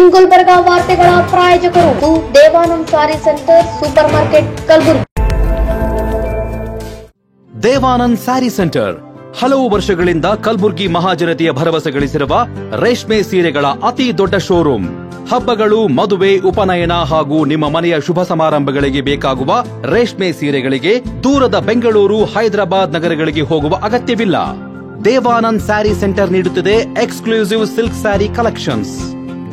ಇನ್ ಗುಲ್ಬರ್ಗ ವಾರ್ತೆಗಳ ಪ್ರಾಯೋಜಕರು Devanand sari centre supermarket Kalaburagi. Devanand sari centre ಹಲವು ವರ್ಷಗಳಿಂದ ಕಲಬುರಗಿ ಮಹಾಜನತೆಯ ಭರವಸೆ ಗಳಿಸಿರುವ ರೇಷ್ಮೆ ಸೀರೆಗಳ ಅತಿ ದೊಡ್ಡ ಶೋರೂಮ್. ಹಬ್ಬಗಳು, ಮದುವೆ, ಉಪನಯನ ಹಾಗೂ ನಿಮ್ಮ ಮನೆಯ ಶುಭ ಸಮಾರಂಭಗಳಿಗೆ ಬೇಕಾಗುವ ರೇಷ್ಮೆ ಸೀರೆಗಳಿಗೆ ದೂರದ ಬೆಂಗಳೂರು, ಹೈದರಾಬಾದ್ ನಗರಗಳಿಗೆ ಹೋಗುವ ಅಗತ್ಯವಿಲ್ಲ. ದೇವಾನಂದ್ ಸ್ಯಾರಿ ಸೆಂಟರ್ ನೀಡುತ್ತಿದೆ exclusive silk sari collections.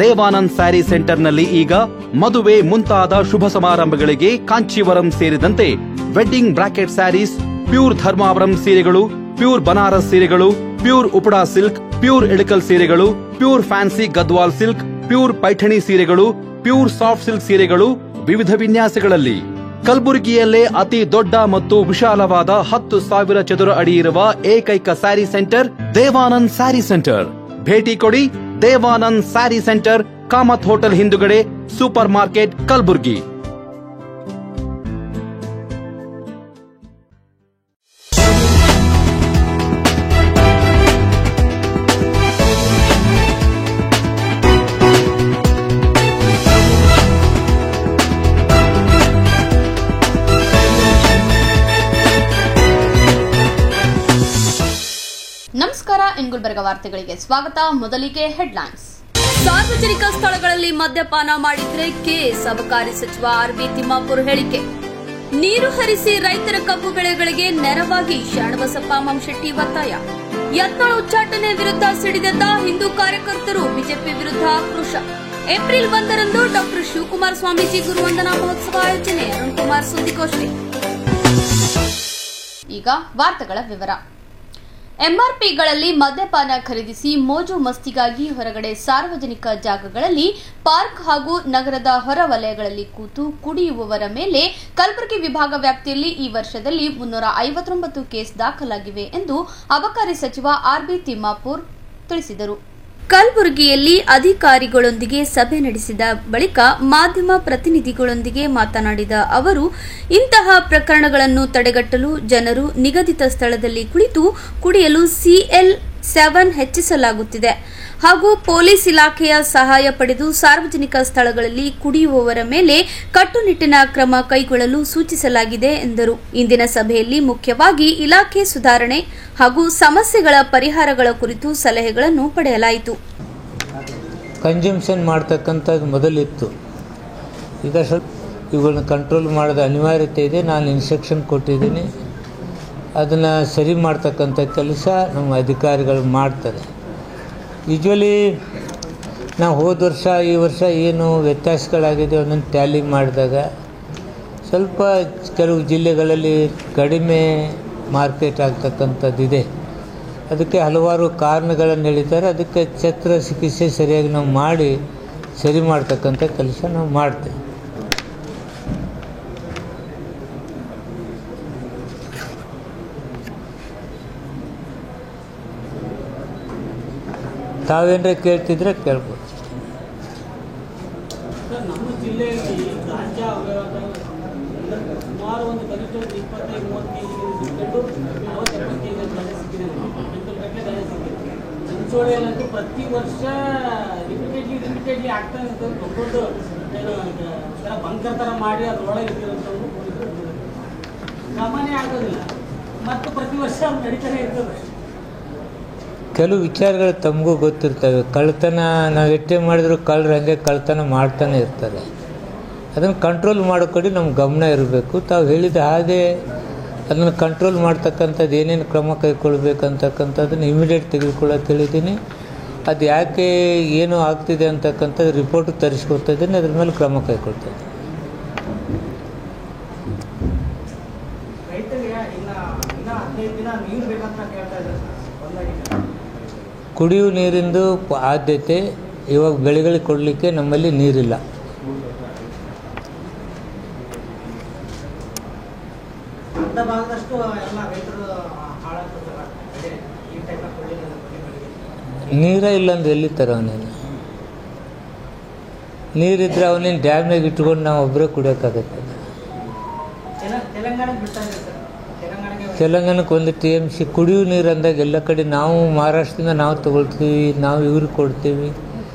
Devanand sari ಸೆಂಟರ್ನಲ್ಲಿ ಈಗ ಮದುವೆ ಮುಂತಾದ ಶುಭ ಸಮಾರಂಭಗಳಿಗೆ ಕಾಂಚೀವರಂ ಸೇರಿದಂತೆ wedding bracket saris, pure Dharmavaram ಸೀರೆಗಳು, ಪ್ಯೂರ್ ಬನಾರಸ್ ಸೀರೆಗಳು, pure Uppada silk, pure Ilkal ಸೀರೆಗಳು, pure fancy Gadwal silk, pure Paithani ಸೀರೆಗಳು, ಪ್ಯೂರ್ ಸಾಫ್ಟ್ ಸಿಲ್ಕ್ ಸೀರೆಗಳು ವಿವಿಧ ವಿನ್ಯಾಸಗಳಲ್ಲಿ. ಕಲಬುರಗಿಯಲ್ಲೇ ಅತಿ ದೊಡ್ಡ ಮತ್ತು ವಿಶಾಲವಾದ 10,000 ಚದುರ ಅಡಿ ಇರುವ ಏಕೈಕ ಸ್ಯಾರಿ ಸೆಂಟರ್ ದೇವಾನಂದ್ ಸ್ಯಾರಿ ಸೆಂಟರ್. ಭೇಟಿ ಕೊಡಿ. ದೇವಾನಂದ್ ಸ್ಯಾರಿ ಸೆಂಟರ್, ಕಾಮತ್ ಹೋಟೆಲ್ ಹಿಂದುಗಡೆ, ಸೂಪರ್ ಮಾರ್ಕೆಟ್, ಕಲಬುರಗಿ. ನಮಸ್ಕಾರ, ಇನ್ ಗುಲ್ಬರ್ಗ ವಾರ್ತೆಗಳಿಗೆ ಸ್ವಾಗತ. ಮೊದಲಿಗೆ ಹೆಡ್ಲೈನ್ಸ್. ಸಾರ್ವಜನಿಕ ಸ್ಥಳಗಳಲ್ಲಿ ಮದ್ಯಪಾನ ಮಾಡಿದ್ರೆ ಕೇಸ್, ಅಬಕಾರಿ ಸಚಿವ ಆರ್.ಬಿ. ತಿಮ್ಮಾಪುರ್ ಹೇಳಿಕೆ. ನೀರು ಹರಿಸಿ ರೈತರ ಕಬ್ಬು ಬೆಳೆಗಳಿಗೆ ನೆರವಾಗಿ ಶರಣಬಸಪ್ಪ ಮಂಶೆಟ್ಟಿ ಒತ್ತಾಯ. ಯತ್ನಾಳ್ ಉಚ್ಚಾಟನೆ ವಿರುದ್ಧ ಸಿಡಿದೆದ್ದ ಹಿಂದೂ ಕಾರ್ಯಕರ್ತರು, ಬಿಜೆಪಿ ವಿರುದ್ಧ ಆಕ್ರೋಶ. ಏಪ್ರಿಲ್ 1ರಂದು ಡಾ ಶಿವಕುಮಾರ ಸ್ವಾಮೀಜಿ ಗುರುವಂದನಾ ಮಹೋತ್ಸವ ಆಯೋಜನೆ, ಅರುಣ್ ಕುಮಾರ್ ಸುದ್ದಿಗೋಷ್ಠಿ. ಈಗ ವಾರ್ತೆಗಳ ವಿವರ. ಎಂಆರ್ಪಿಗಳಲ್ಲಿ ಮದ್ಯಪಾನ ಖರೀದಿಸಿ ಮೋಜು ಮಸ್ತಿಗಾಗಿ ಹೊರಗಡೆ ಸಾರ್ವಜನಿಕ ಜಾಗಗಳಲ್ಲಿ, ಪಾರ್ಕ್ ಹಾಗೂ ನಗರದ ಹೊರ ವಲಯಗಳಲ್ಲಿ ಕೂತು ಕುಡಿಯುವವರ ಮೇಲೆ ಕಲಬುರಗಿ ವಿಭಾಗ ವ್ಯಾಪ್ತಿಯಲ್ಲಿ ಈ ವರ್ಷದಲ್ಲಿ 359 ಕೇಸ್ ದಾಖಲಾಗಿವೆ ಎಂದು ಅಬಕಾರಿ ಸಚಿವ ಆರ್.ಬಿ. ತಿಮ್ಮಾಪುರ್ ತಿಳಿಸಿದರು. ಕಲಬುರಗಿಯಲ್ಲಿ ಅಧಿಕಾರಿಗಳೊಂದಿಗೆ ಸಭೆ ನಡೆಸಿದ ಬಳಿಕ ಮಾಧ್ಯಮ ಪ್ರತಿನಿಧಿಗಳೊಂದಿಗೆ ಮಾತನಾಡಿದ ಅವರು, ಇಂತಹ ಪ್ರಕರಣಗಳನ್ನು ತಡೆಗಟ್ಟಲು ಜನರು ನಿಗದಿತ ಸ್ಥಳದಲ್ಲಿ ಕುಳಿತು ಕುಡಿಯಲು CL7 ಹೆಚ್ಚಿಸಲಾಗುತ್ತಿದೆ ಹಾಗೂ ಪೊಲೀಸ್ ಇಲಾಖೆಯ ಸಹಾಯ ಪಡೆದು ಸಾರ್ವಜನಿಕ ಸ್ಥಳಗಳಲ್ಲಿ ಕುಡಿಯುವವರ ಮೇಲೆ ಕಟ್ಟುನಿಟ್ಟಿನ ಕ್ರಮ ಕೈಗೊಳ್ಳಲು ಸೂಚಿಸಲಾಗಿದೆ ಎಂದರು. ಇಂದಿನ ಸಭೆಯಲ್ಲಿ ಮುಖ್ಯವಾಗಿ ಇಲಾಖೆ ಸುಧಾರಣೆ ಹಾಗೂ ಸಮಸ್ಯೆಗಳ ಪರಿಹಾರಗಳ ಕುರಿತು ಸಲಹೆಗಳನ್ನು ಪಡೆಯಲಾಯಿತು. ಕನ್ಸಂಪ್ಷನ್ ಮಾಡ್ತಕ್ಕಂಥದ್ದು ಮೊದಲಿತ್ತು, ಈಗ ಸ್ವಲ್ಪ ಇವುಗಳನ್ನ ಕಂಟ್ರೋಲ್ ಮಾಡೋದ ಅನಿವಾರ್ಯತೆ ಇದೆ. ನಾನು ಇನ್ಸ್ಟ್ರಕ್ಷನ್ ಕೊಟ್ಟಿದ್ದೀನಿ, ಅದನ್ನು ಸರಿ ಮಾಡ್ತಕ್ಕಂಥ ಕೆಲಸ ನಮ್ಮ ಅಧಿಕಾರಿಗಳು ಮಾಡ್ತಾರೆ. ಯೂಶ್ವಲಿ ನಾವು ಹೋದ ವರ್ಷ ಈ ವರ್ಷ ಏನು ವ್ಯತ್ಯಾಸಗಳಾಗಿದೆ ಅದನ್ನು ಟ್ಯಾಲಿ ಮಾಡಿದಾಗ ಸ್ವಲ್ಪ ಕೆಲವು ಜಿಲ್ಲೆಗಳಲ್ಲಿ ಕಡಿಮೆ ಮಾರ್ಕೆಟ್ ಆಗ್ತಕ್ಕಂಥದ್ದಿದೆ. ಅದಕ್ಕೆ ಹಲವಾರು ಕಾರಣಗಳನ್ನು ಹೇಳಿದ್ದಾರೆ. ಅದಕ್ಕೆ ಛತ್ರ ಚಿಕಿತ್ಸೆ ಸರಿಯಾಗಿ ನಾವು ಮಾಡಿ ಸರಿ ಮಾಡ್ತಕ್ಕಂಥ ಕೆಲಸ ನಾವು ಮಾಡ್ತೇವೆ. ತಾವೇನರ ಕೇಳ್ತಿದ್ರೆ ಕೇಳ್ಬೋದು. ನಮ್ಮ ಜಿಲ್ಲೆಯಲ್ಲಿ ಗಾಂಜಾ ಸುಮಾರು ಒಂದು ಕನಿಷ್ಠ 25-30 ಕೆಜಿ ಚಿಂಚೋಳಿಯಲ್ಲಂತೂ ಪ್ರತಿ ವರ್ಷ ರಿಪೀಟೆಡ್ಲಿ ಆಗ್ತಾ ಇರ್ತದೆ. ದೊಡ್ಡ ಬಂಕರ್ ಥರ ಮಾಡಿ ಅದರೊಳಗೆ ಇರ್ತಿರೋಂಥವ್ರು ಸಾಮಾನ್ಯ ಆಗೋದಿಲ್ಲ ಮತ್ತು ಪ್ರತಿ ವರ್ಷ ನಡೀತಾನೆ ಇರ್ತದೆ. ಕೆಲವು ವಿಚಾರಗಳು ತಮಗೂ ಗೊತ್ತಿರ್ತವೆ. ಕಳ್ತನ ನಾವು ಎಷ್ಟೇ ಮಾಡಿದ್ರು ಕಳ್ಳರು ಹಂಗೆ ಕಳ್ತನ ಮಾಡ್ತಾನೆ ಇರ್ತಾರೆ. ಅದನ್ನು ಕಂಟ್ರೋಲ್ ಮಾಡೋಕೊಡಿ ನಮ್ಗೆ ಗಮನ ಇರಬೇಕು. ತಾವು ಹೇಳಿದ ಹಾಗೆ ಅದನ್ನು ಕಂಟ್ರೋಲ್ ಮಾಡ್ತಕ್ಕಂಥದ್ದು ಏನೇನು ಕ್ರಮ ಕೈಗೊಳ್ಬೇಕಂತಕ್ಕಂಥದ್ದನ್ನು ಇಮಿಡಿಯೇಟ್ ತೆಗೆದುಕೊಳ್ಳೋದು ಹೇಳಿದ್ದೀನಿ. ಅದು ಯಾಕೆ ಏನು ಆಗ್ತಿದೆ ಅಂತಕ್ಕಂಥದ್ದು ರಿಪೋರ್ಟ್ ತರಿಸ್ಕೊಡ್ತಾ ಇದ್ದೀನಿ, ಅದ್ರ ಮೇಲೆ ಕ್ರಮ ಕೈಗೊಳ್ತಾ ಇದ್ದೀನಿ. ಕುಡಿಯುವ ನೀರಿಂದು ಆದ್ಯತೆ ಇವಾಗ ಬೆಳೆಗಳಿಗೆ ಕೊಡಲಿಕ್ಕೆ ನಮ್ಮಲ್ಲಿ ನೀರಿಲ್ಲ. ನೀರೇ ಇಲ್ಲ ಅಂದ್ರೆ ಎಲ್ಲಿ ತರ ಅವನೇನು? ನೀರಿದ್ರೆ ಅವನೇನು ಡ್ಯಾಮ್ನಾಗ ಇಟ್ಕೊಂಡು ನಾವು ಒಬ್ಬರೇ ಕುಡಿಯೋಕ್ಕಾಗತ್ತೆ. ತೆಲಂಗಾಣಕ್ಕೆ ಒಂದು TMC ಕುಡಿಯುವ ನೀರು ಅಂದಾಗ ಎಲ್ಲ ಕಡೆ ನಾವು ಮಹಾರಾಷ್ಟ್ರದಿಂದ ನಾವು ತೊಗೊಳ್ತೀವಿ, ನಾವು ಇವ್ರಿಗೆ ಕೊಡ್ತೀವಿ.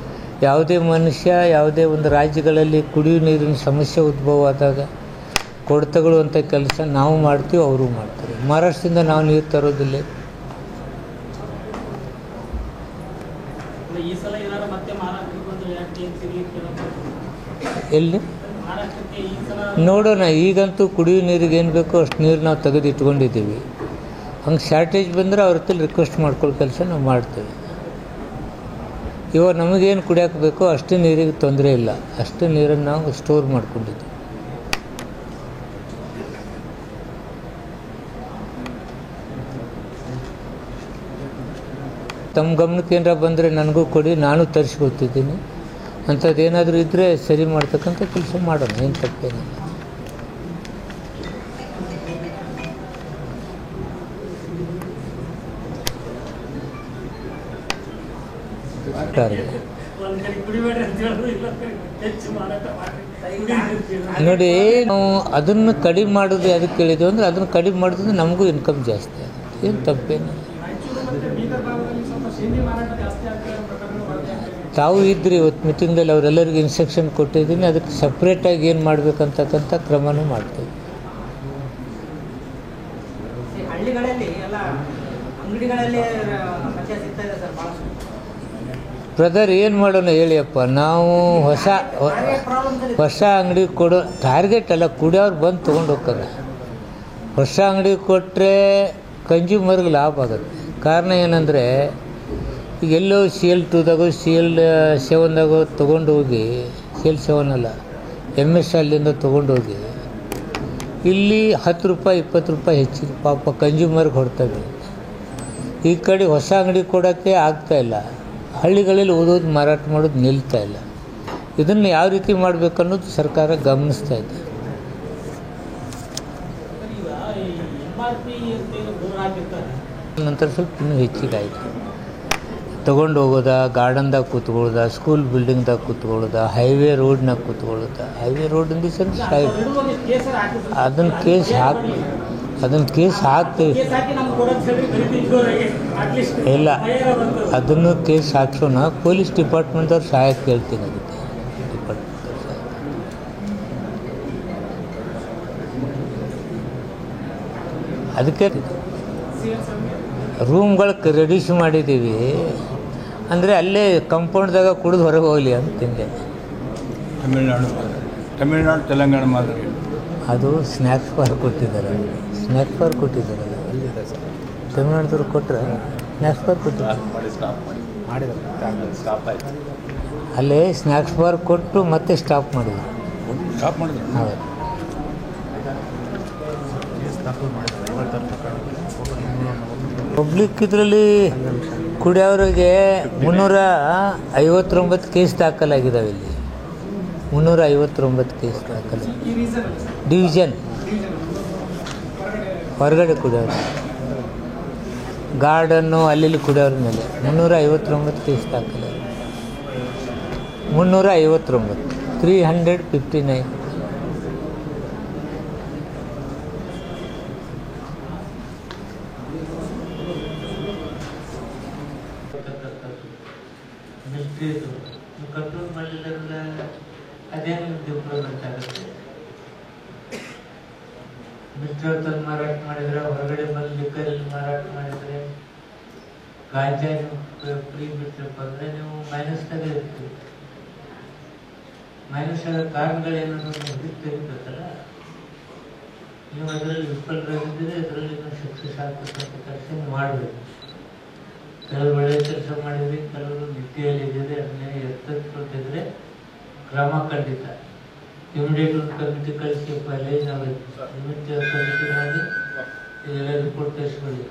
ಯಾವುದೇ ಮನುಷ್ಯ ಯಾವುದೇ ಒಂದು ರಾಜ್ಯಗಳಲ್ಲಿ ಕುಡಿಯುವ ನೀರಿನ ಸಮಸ್ಯೆ ಉದ್ಭವ ಆದಾಗ ಕೊಡ್ತಗೊಳ್ಳುವಂಥ ಕೆಲಸ ನಾವು ಮಾಡ್ತೀವಿ, ಅವರು ಮಾಡ್ತಾರೆ. ಮಹಾರಾಷ್ಟ್ರದಿಂದ ನಾವು ನೀರು ತರೋದಿಲ್ಲ. ಈ ಸಲ ಏನಾದ್ರು ಮತ್ತೆ ಮಹಾರಾಷ್ಟ್ರಕ್ಕೆ ಬಂದು ಎಲ್ಲಿ ಮಹಾರಾಷ್ಟ್ರಕ್ಕೆ ಈ ಸಲ ನೋಡೋಣ. ಈಗಂತೂ ಕುಡಿಯುವ ನೀರಿಗೆ ಏನು ಬೇಕೋ ಅಷ್ಟು ನೀರು ನಾವು ತೆಗೆದು ಇಟ್ಕೊಂಡಿದ್ದೀವಿ. ಹಂಗೆ ಶಾರ್ಟೇಜ್ ಬಂದರೆ ಅವ್ರ ಹತ್ರ ರಿಕ್ವೆಸ್ಟ್ ಮಾಡ್ಕೊಳ್ಳೋ ಕೆಲಸ ನಾವು ಮಾಡ್ತೇವೆ. ಇವಾಗ ನಮಗೇನು ಕುಡಿಯೋಕೆ ಬೇಕೋ ಅಷ್ಟು ನೀರಿಗೆ ತೊಂದರೆ ಇಲ್ಲ, ಅಷ್ಟು ನೀರನ್ನು ನಾವು ಸ್ಟೋರ್ ಮಾಡ್ಕೊಂಡಿದ್ದೀವಿ. ತಮ್ಮ ಗಮನಕ್ಕೆ ಏನಾರ ಬಂದರೆ ನನಗೂ ಕೊಡಿ, ನಾನು ತರಿಸ್ಕೊಡ್ತಿದ್ದೀನಿ. ಅಂಥದ್ದು ಏನಾದರೂ ಇದ್ದರೆ ಸರಿ ಮಾಡ್ತಕ್ಕಂಥ ಕೆಲಸ ಮಾಡೋಣ, ಏನು ತಪ್ಪೇನಿಲ್ಲ. ಒಂದ್ ಕಡೆ ಕುಡಿಬೇಡ್ರಿ ಅಂತ ಹೇಳೋದು, ಇಲ್ಲ ಹೆಚ್ಚು ಮಾರಾಟ ಮಾಡಿ ನೋಡಿ, ನಾವು ಅದನ್ನು ಕಡಿಮೆ ಮಾಡೋದು ಅದಕ್ಕೆ ಕೇಳಿದ್ವಿ ಅಂದರೆ ಅದನ್ನು ಕಡಿಮೆ ಮಾಡಿದ್ರೆ ನಮಗೂ ಇನ್ಕಮ್ ಜಾಸ್ತಿ ಆಗುತ್ತೆ, ಏನು ತಪ್ಪೇನು. ರಾಯಚೂರು ಮತ್ತು ಬೀದರ್ ಭಾಗದಲ್ಲಿ ಸ್ವಲ್ಪ ಶೇಂದಿ ಮಾರಾಟ ಜಾಸ್ತಿ ಆಗ್ತದೆ ಪ್ರಕರಣಗಳು ವರದಿ ಆಗ್ತದೆ. ತಾವು ಇದ್ರಿ ಇವತ್ತು ಮೀಟಿಂಗ್ದಲ್ಲಿ, ಅವರೆಲ್ಲರಿಗೂ ಇನ್ಸ್ಟ್ರಕ್ಷನ್ ಕೊಟ್ಟಿದ್ದೀನಿ. ಅದಕ್ಕೆ ಸಪ್ರೇಟಾಗಿ ಏನು ಮಾಡಬೇಕಂತಕ್ಕಂಥ ಕ್ರಮನೂ ಮಾಡ್ತೀವಿ. ಹಳ್ಳಿಗಳಲ್ಲಿ ಎಲ್ಲ ಅಂಗಡಿಗಳಲ್ಲಿ ಮದ್ಯ ಸಿಗ್ತಾ ಇದೆ ಸರ್ ಭಾಳಷ್ಟು. ಬ್ರದರ್ ಏನು ಮಾಡೋಣ ಹೇಳಿಯಪ್ಪ, ನಾವು ಹೊಸ ಅಂಗಡಿ ಕೊಡೋ ಟಾರ್ಗೆಟ್ ಅಲ್ಲ, ಕುಡಿಯೋರು ಬಂದು ತೊಗೊಂಡು ಹೋಗ್ತಾರೆ. ಹೊಸ ಅಂಗಡಿ ಕೊಟ್ಟರೆ ಕನ್ಸ್ಯೂಮರ್ಗೆ ಲಾಭ ಆಗುತ್ತೆ. ಕಾರಣ ಏನಂದರೆ ಈಗ ಎಲ್ಲೋ CL2ದಾಗೋ CL7ದಾಗೋ ತೊಗೊಂಡು ಹೋಗಿ, CL7 ಅಲ್ಲ MS ಅಲ್ಲಿಂದ ತೊಗೊಂಡೋಗಿ ಇಲ್ಲಿ 10 ರೂಪಾಯಿ 20 ರೂಪಾಯಿ ಹೆಚ್ಚಿಗೆ ಪಾಪ ಕನ್ಸ್ಯೂಮರ್ಗೆ ಹೊಡ್ತವೆ. ಈ ಕಡೆ ಹೊಸ ಅಂಗಡಿ ಕೊಡೋಕ್ಕೆ ಆಗ್ತಾಯಿಲ್ಲ. ಹಳ್ಳಿಗಳಲ್ಲಿ ಓದೋದು ಮಾರಾಟ ಮಾಡೋದು ನಿಲ್ತಾ ಇಲ್ಲ. ಇದನ್ನು ಯಾವ ರೀತಿ ಮಾಡಬೇಕು ಅನ್ನೋದು ಸರ್ಕಾರ ಗಮನಿಸ್ತಾ ಇದೆ. ಈಗ ಈ MRP ಅಂತ ಏನು ದೂರ ಹಾಕಿರ್ತಾರೆ, ನಂತರ ಸ್ವಲ್ಪ ಇನ್ನೂ ಹೆಚ್ಚಿಗೆ ಆಯಿತು. ತೊಗೊಂಡು ಹೋಗೋದ, ಗಾರ್ಡನ್ದಾಗ ಕೂತ್ಕೊಳ್ಳೋದ, ಸ್ಕೂಲ್ ಬಿಲ್ಡಿಂಗ್ದಾಗ ಕೂತ್ಕೊಳ್ಳೋದ, ಹೈವೇ ರೋಡ್ನಾಗ ಕೂತ್ಕೊಳ್ಳೋದ. ಹೈವೇ ರೋಡ್ ಇಂದ ಸೈಡ್ ಕೇಸರ್ ಹಾಕಿ ಅದನ್ನು ಕೇಸ್ ಹಾಕ್ತೀವಿ, ಕೇಸ್ ಹಾಕ್ತೀವಿ. ಕೇಸ್ ಹಾಕಿ ನಮ್ಗೆ ಕೊಡೋದು ಹೇಳಿ ಖರೀದಿ ಜೋರಾಗಿ ಅಟ್ಲೀಸ್ಟ್ ಇಲ್ಲ, ಅದನ್ನು ಕೇಸ್ ಹಾಕ್ಸೋಣ. ಪೊಲೀಸ್ ಡಿಪಾರ್ಟ್ಮೆಂಟವ್ರು ಸಹಾಯ ಕೇಳ್ತೀನಿ. ಅದಕ್ಕೆ ಡಿಪಾರ್ಟ್ಮೆಂಟವ್ರು ಸಹಾಯ. ಅದಕ್ಕೆ ರೂಮ್ಗಳಿಗೆ ರೆಡ್ಯೂಸ್ ಮಾಡಿದ್ದೀವಿ. ಅಂದರೆ ಅಲ್ಲೇ ಕಂಪೌಂಡ್ದಾಗ ಕುಡಿದು ಹೊರಗೆ ಹೋಗಲಿ ಅಂತಂದೆ. ತಮಿಳ್ನಾಡು ತೆಲಂಗಾಣ ಮಾದರಿ ಅದು ಸ್ನ್ಯಾಕ್ಸ್ ಬಾರ್ ಕೊಟ್ಟಿದ್ದಾರೆ. ತಮಿಳ್ನಾಡ್ದವ್ರು ಕೊಟ್ಟರೆ ಸ್ನ್ಯಾಕ್ಸ್ ಬಾರ್ ಕೊಟ್ಟಿದ್ದಾರೆ. ಅಲ್ಲೇ ಸ್ನ್ಯಾಕ್ಸ್ ಬಾರ್ ಕೊಟ್ಟು ಮತ್ತೆ ಸ್ಟಾಪ್ ಮಾಡಿದ್ರು. ಹೌದು. ಪಬ್ಲಿಕ್ ಇದರಲ್ಲಿ ಕುಡಿಯೋರಿಗೆ 359 ಕೇಸ್ ದಾಖಲಾಗಿದ್ದಾವೆ. ಇಲ್ಲಿ 359 ಕೇಸ್ ದಾಖಲಾಗಿದೆ. ಡಿವಿಷನ್ ಹೊರಗಡೆ ಕುಡಿಯೋರು, ಗಾರ್ಡನ್ನು ಅಲ್ಲಿ ಕುಡಿಯೋರ ಮೇಲೆ 359 ಕೇಸ್ ದಾಖಲಾಗಿದೆ. 359 359. ಕಂಟ್ರೋಲ್ ಮಾಡಲಿಲ್ಲ ಅದೇನು ಇಂಪ್ರೂವ್ಮೆಂಟ್ ಆಗುತ್ತೆ. ಮಿಲ್ಟ್ರಿ ಮಾರಾಟ ಮಾಡಿದರೆ, ಹೊರಗಡೆ ಬಂದು ಲಿಕ್ಕರಲ್ಲಿ ಮಾರಾಟ ಮಾಡಿದರೆ, ಗಾಂಜಾ ಫ್ರೀ ಬಿಟ್ಟರಪ್ಪ ಅಂದರೆ ನೀವು ಮೈನಸ್ನಾಗ ಇರ್ತೀವಿ. ಮೈನಸ್ ಆಗೋ ಕಾರಣಗಳೇನಾದ್ರು ತೆಗಿಬೇಕಲ್ಲ. ನೀವು ಅದರಲ್ಲಿ ವಿಫಲರಾಗಿದ್ದರೆ ಇದರಲ್ಲಿ ಸಕ್ಸಸ್ ಆಗ್ತಕ್ಕಂಥ ಕೆಲಸ ಮಾಡಬೇಕು. ಕೆಲವರು ಒಳ್ಳೆಯ ಕೆಲಸ ಮಾಡಿದರೆ, ಕೆಲವರು ನಿತ್ಯದಲ್ಲಿದ್ದರೆ ಅದನ್ನೇ ಎತ್ತಿದ್ರೆ ಕ್ರಮ ಖಂಡಿತ. ಇಮಿಡಿಯೇಟ್ ಒಂದು ಕಮಿಟಿ ಕಳಿಸಿ ಪಹಲೆ ನಾವು ಇಮಿಡಿಯೇಟ್ ಕಮಿಟಿ ಮಾಡಿ ಇದೆಲ್ಲ ರಿಪೋರ್ಟ್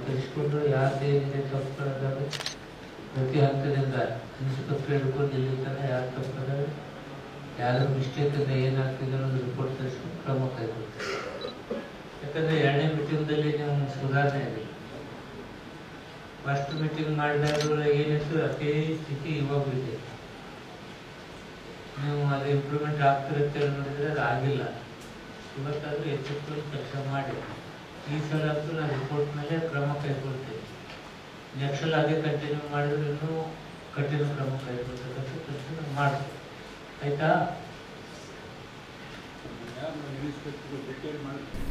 ಕಳಿಸ್ಕೊಂಡ್ರು ಯಾರ್ದೇನಿದೆ ತಪ್ಪುಗಳಾದಾಗ ಪ್ರತಿ ಹಂತದಿಂದ ಇನ್ಸ್ಪೆಕ್ಟರ್ ಹಿಡ್ಕೊಂಡು ಇಲ್ಲಿ ತನಕ ಯಾರು ತಪ್ಪಿದಾವೆ, ಯಾರು ಮಿಸ್ಟೇಕಿಂದ ಏನಾಗ್ತಿದೆ ಅನ್ನೋದು ರಿಪೋರ್ಟ್ ಕಳಿಸ್ಕೊಂಡು ಕ್ರಮ ಕೈಗೊಳ್ತಾರೆ. ಯಾಕಂದರೆ 2ನೇ ಮೀಟಿಂಗ್ದಲ್ಲಿ ನೀವು ಸುಧಾರಣೆ ಆಗಿದೆ. ಫಸ್ಟ್ ಮೀಟಿಂಗ್ ಮಾಡಿದಾಗ ಏನಿತ್ತು ಅದೇ ಸ್ಥಿತಿ ಇವಾಗಿದೆ. ನೀವು ಅದು ಇಂಪ್ರೂವ್ಮೆಂಟ್ ಆಗ್ತಿರುತ್ತೆ ನೋಡಿದರೆ ಅದು ಆಗಿಲ್ಲ. ಇವತ್ತಾದರೂ ಎಚ್ಚೆತ್ತುಕೊಂಡು ಕೆಲಸ ಮಾಡಿ. ಈ ಸಲ ಅಂತೂ ನಾವು ರಿಪೋರ್ಟ್ ಮೇಲೆ ಕ್ರಮ ಕೈಗೊಳ್ತೀವಿ. ನೆಕ್ಸ್ಟ್ ಸಲ ಅದೇ ಕಂಟಿನ್ಯೂ ಮಾಡಿದ್ರೆ ಇನ್ನೂ ಕಠಿಣ ಕ್ರಮ ಕೈಗೊಳ್ಳತಕ್ಕಂಥ ಕೆಲಸ ಮಾಡಿ ಆಯ್ತಾ.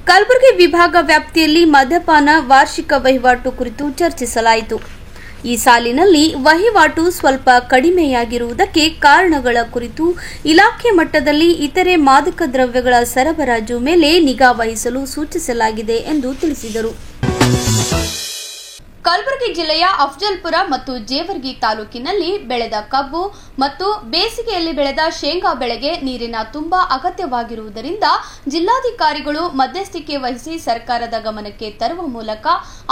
ಕಲಬುರಗಿ ವಿಭಾಗ ವ್ಯಾಪ್ತಿಯಲ್ಲಿ ಮದ್ಯಪಾನ ವಾರ್ಷಿಕ ವಹಿವಾಟು ಕುರಿತು ಚರ್ಚಿಸಲಾಯಿತು. ಈ ಸಾಲಿನಲ್ಲಿ ವಹಿವಾಟು ಸ್ವಲ್ಪ ಕಡಿಮೆಯಾಗಿರುವುದಕ್ಕೆ ಕಾರಣಗಳ ಕುರಿತು ಇಲಾಖೆ ಮಟ್ಟದಲ್ಲಿ ಇತರೆ ಮಾದಕ ದ್ರವ್ಯಗಳ ಸರಬರಾಜು ಮೇಲೆ ನಿಗಾ ವಹಿಸಲು ಸೂಚಿಸಲಾಗಿದೆ ಎಂದು ತಿಳಿಸಿದರು. ಕಲಬುರಗಿ ಜಿಲ್ಲೆಯ ಅಫಜಲ್ಪುರ ಮತ್ತು ಜೇವರ್ಗಿ ತಾಲೂಕಿನಲ್ಲಿ ಬೆಳೆದ ಕಬ್ಬು ಮತ್ತು ಬೇಸಿಗೆಯಲ್ಲಿ ಬೆಳೆದ ಶೇಂಗಾ ಬೆಳೆಗೆ ನೀರಿನ ತುಂಬಾ ಅಗತ್ಯವಾಗಿರುವುದರಿಂದ ಜಿಲ್ಲಾಧಿಕಾರಿಗಳು ಮಧ್ಯಸ್ಥಿಕೆ ವಹಿಸಿ ಸರ್ಕಾರದ ಗಮನಕ್ಕೆ ತರುವ ಮೂಲಕ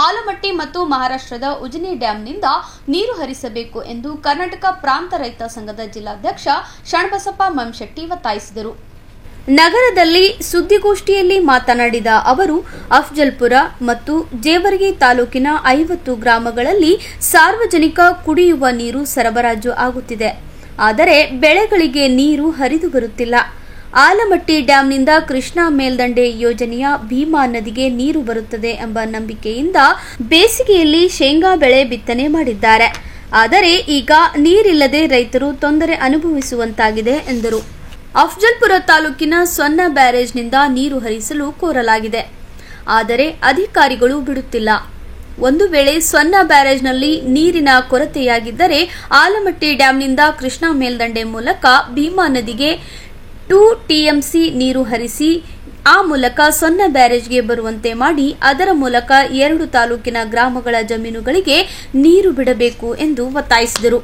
ಆಲಮಟ್ಟಿ ಮತ್ತು ಮಹಾರಾಷ್ಟ್ರದ ಉಜನಿ ಡ್ಯಾಂನಿಂದ ನೀರು ಹರಿಸಬೇಕು ಎಂದು ಕರ್ನಾಟಕ ಪ್ರಾಂತ ರೈತ ಸಂಘದ ಜಿಲ್ಲಾಧ್ಯಕ್ಷ ಶರಣಬಸಪ್ಪ ಮಮಶೆಟ್ಟಿ ಒತ್ತಾಯಿಸಿದರು. ನಗರದಲ್ಲಿ ಸುದ್ದಿಗೋಷ್ಠಿಯಲ್ಲಿ ಮಾತನಾಡಿದ ಅವರು, ಅಫಜಲ್ಪುರ ಮತ್ತು ಜೇವರ್ಗಿ ತಾಲೂಕಿನ 50 ಗ್ರಾಮಗಳಲ್ಲಿ ಸಾರ್ವಜನಿಕ ಕುಡಿಯುವ ನೀರು ಸರಬರಾಜು ಆಗುತ್ತಿದೆ. ಆದರೆ ಬೆಳೆಗಳಿಗೆ ನೀರು ಹರಿದು ಬರುತ್ತಿಲ್ಲ. ಆಲಮಟ್ಟಿ ಡ್ಯಾಂನಿಂದ ಕೃಷ್ಣಾ ಮೇಲ್ದಂಡೆ ಯೋಜನೆಯ ಭೀಮಾ ನದಿಗೆ ನೀರು ಬರುತ್ತದೆ ಎಂಬ ನಂಬಿಕೆಯಿಂದ ಬೇಸಿಗೆಯಲ್ಲಿ ಶೇಂಗಾ ಬೆಳೆ ಬಿತ್ತನೆ ಮಾಡಿದ್ದಾರೆ. ಆದರೆ ಈಗ ನೀರಿಲ್ಲದೆ ರೈತರು ತೊಂದರೆ ಅನುಭವಿಸುವಂತಾಗಿದೆ ಎಂದರು. ಅಫಜಲ್ಪುರ ತಾಲೂಕಿನ ಸೊನ್ನ ಬ್ಯಾರೇಜ್ನಿಂದ ನೀರು ಹರಿಸಲು ಕೋರಲಾಗಿದೆ. ಆದರೆ ಅಧಿಕಾರಿಗಳು ಬಿಡುತ್ತಿಲ್ಲ. ಒಂದು ವೇಳೆ ಸೊನ್ನ ಬ್ಯಾರೇಜ್ನಲ್ಲಿ ನೀರಿನ ಕೊರತೆಯಾಗಿದ್ದರೆ ಆಲಮಟ್ಟಿ ಡ್ಯಾಂನಿಂದ ಕೃಷ್ಣಾ ಮೇಲ್ದಂಡೆ ಮೂಲಕ ಭೀಮಾ ನದಿಗೆ 2 TMC ನೀರು ಹರಿಸಿ ಆ ಮೂಲಕ ಸೊನ್ನ ಬ್ಯಾರೇಜ್ಗೆ ಬರುವಂತೆ ಮಾಡಿ ಅದರ ಮೂಲಕ 2 ತಾಲೂಕಿನ ಗ್ರಾಮಗಳ ಜಮೀನುಗಳಿಗೆ ನೀರು ಬಿಡಬೇಕು ಎಂದು ಒತ್ತಾಯಿಸಿದರು.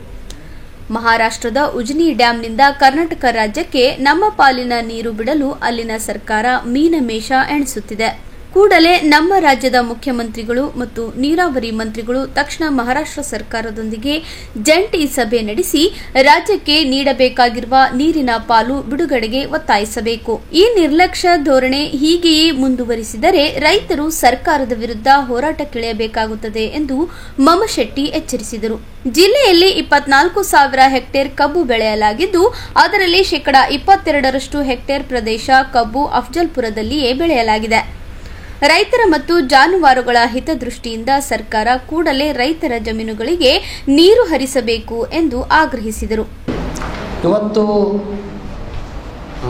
ಮಹಾರಾಷ್ಟ್ರದ ಉಜನಿ ಡ್ಯಾಂನಿಂದ ಕರ್ನಾಟಕ ರಾಜ್ಯಕ್ಕೆ ನಮ್ಮ ಪಾಲಿನ ನೀರು ಬಿಡಲು ಅಲ್ಲಿನ ಸರ್ಕಾರ ಮೀನಮೇಷ ಎಣಿಸುತ್ತಿದೆ. ಕೂಡಲೇ ನಮ್ಮ ರಾಜ್ಯದ ಮುಖ್ಯಮಂತ್ರಿಗಳು ಮತ್ತು ನೀರಾವರಿ ಮಂತ್ರಿಗಳು ತಕ್ಷಣ ಮಹಾರಾಷ್ಟ್ರ ಸರ್ಕಾರದೊಂದಿಗೆ ಜಂಟಿ ಸಭೆ ನಡೆಸಿ ರಾಜ್ಯಕ್ಕೆ ನೀಡಬೇಕಾಗಿರುವ ನೀರಿನ ಪಾಲು ಬಿಡುಗಡೆಗೆ ಒತ್ತಾಯಿಸಬೇಕು. ಈ ನಿರ್ಲಕ್ಷ್ಯ ಧೋರಣೆ ಹೀಗೆಯೇ ಮುಂದುವರಿಸಿದರೆ ರೈತರು ಸರ್ಕಾರದ ವಿರುದ್ಧ ಹೋರಾಟಕ್ಕಿಳಿಯಬೇಕಾಗುತ್ತದೆ ಎಂದು ಮಮಶೆಟ್ಟಿ ಎಚ್ಚರಿಸಿದರು. ಜಿಲ್ಲೆಯಲ್ಲಿ 24,000 ಹೆಕ್ಟೇರ್ ಕಬ್ಬು ಬೆಳೆಯಲಾಗಿದ್ದು ಅದರಲ್ಲಿ 22% ಹೆಕ್ಟೇರ್ ಪ್ರದೇಶ ಕಬ್ಬು ಅಫಜಲ್ಪುರದಲ್ಲಿಯೇ ಬೆಳೆಯಲಾಗಿದೆ. ರೈತರ ಮತ್ತು ಜಾನುವಾರುಗಳ ಹಿತದೃಷ್ಟಿಯಿಂದ ಸರ್ಕಾರ ಕೂಡಲೇ ರೈತರ ಜಮೀನುಗಳಿಗೆ ನೀರು ಹರಿಸಬೇಕು ಎಂದು ಆಗ್ರಹಿಸಿದರು. ಇವತ್ತು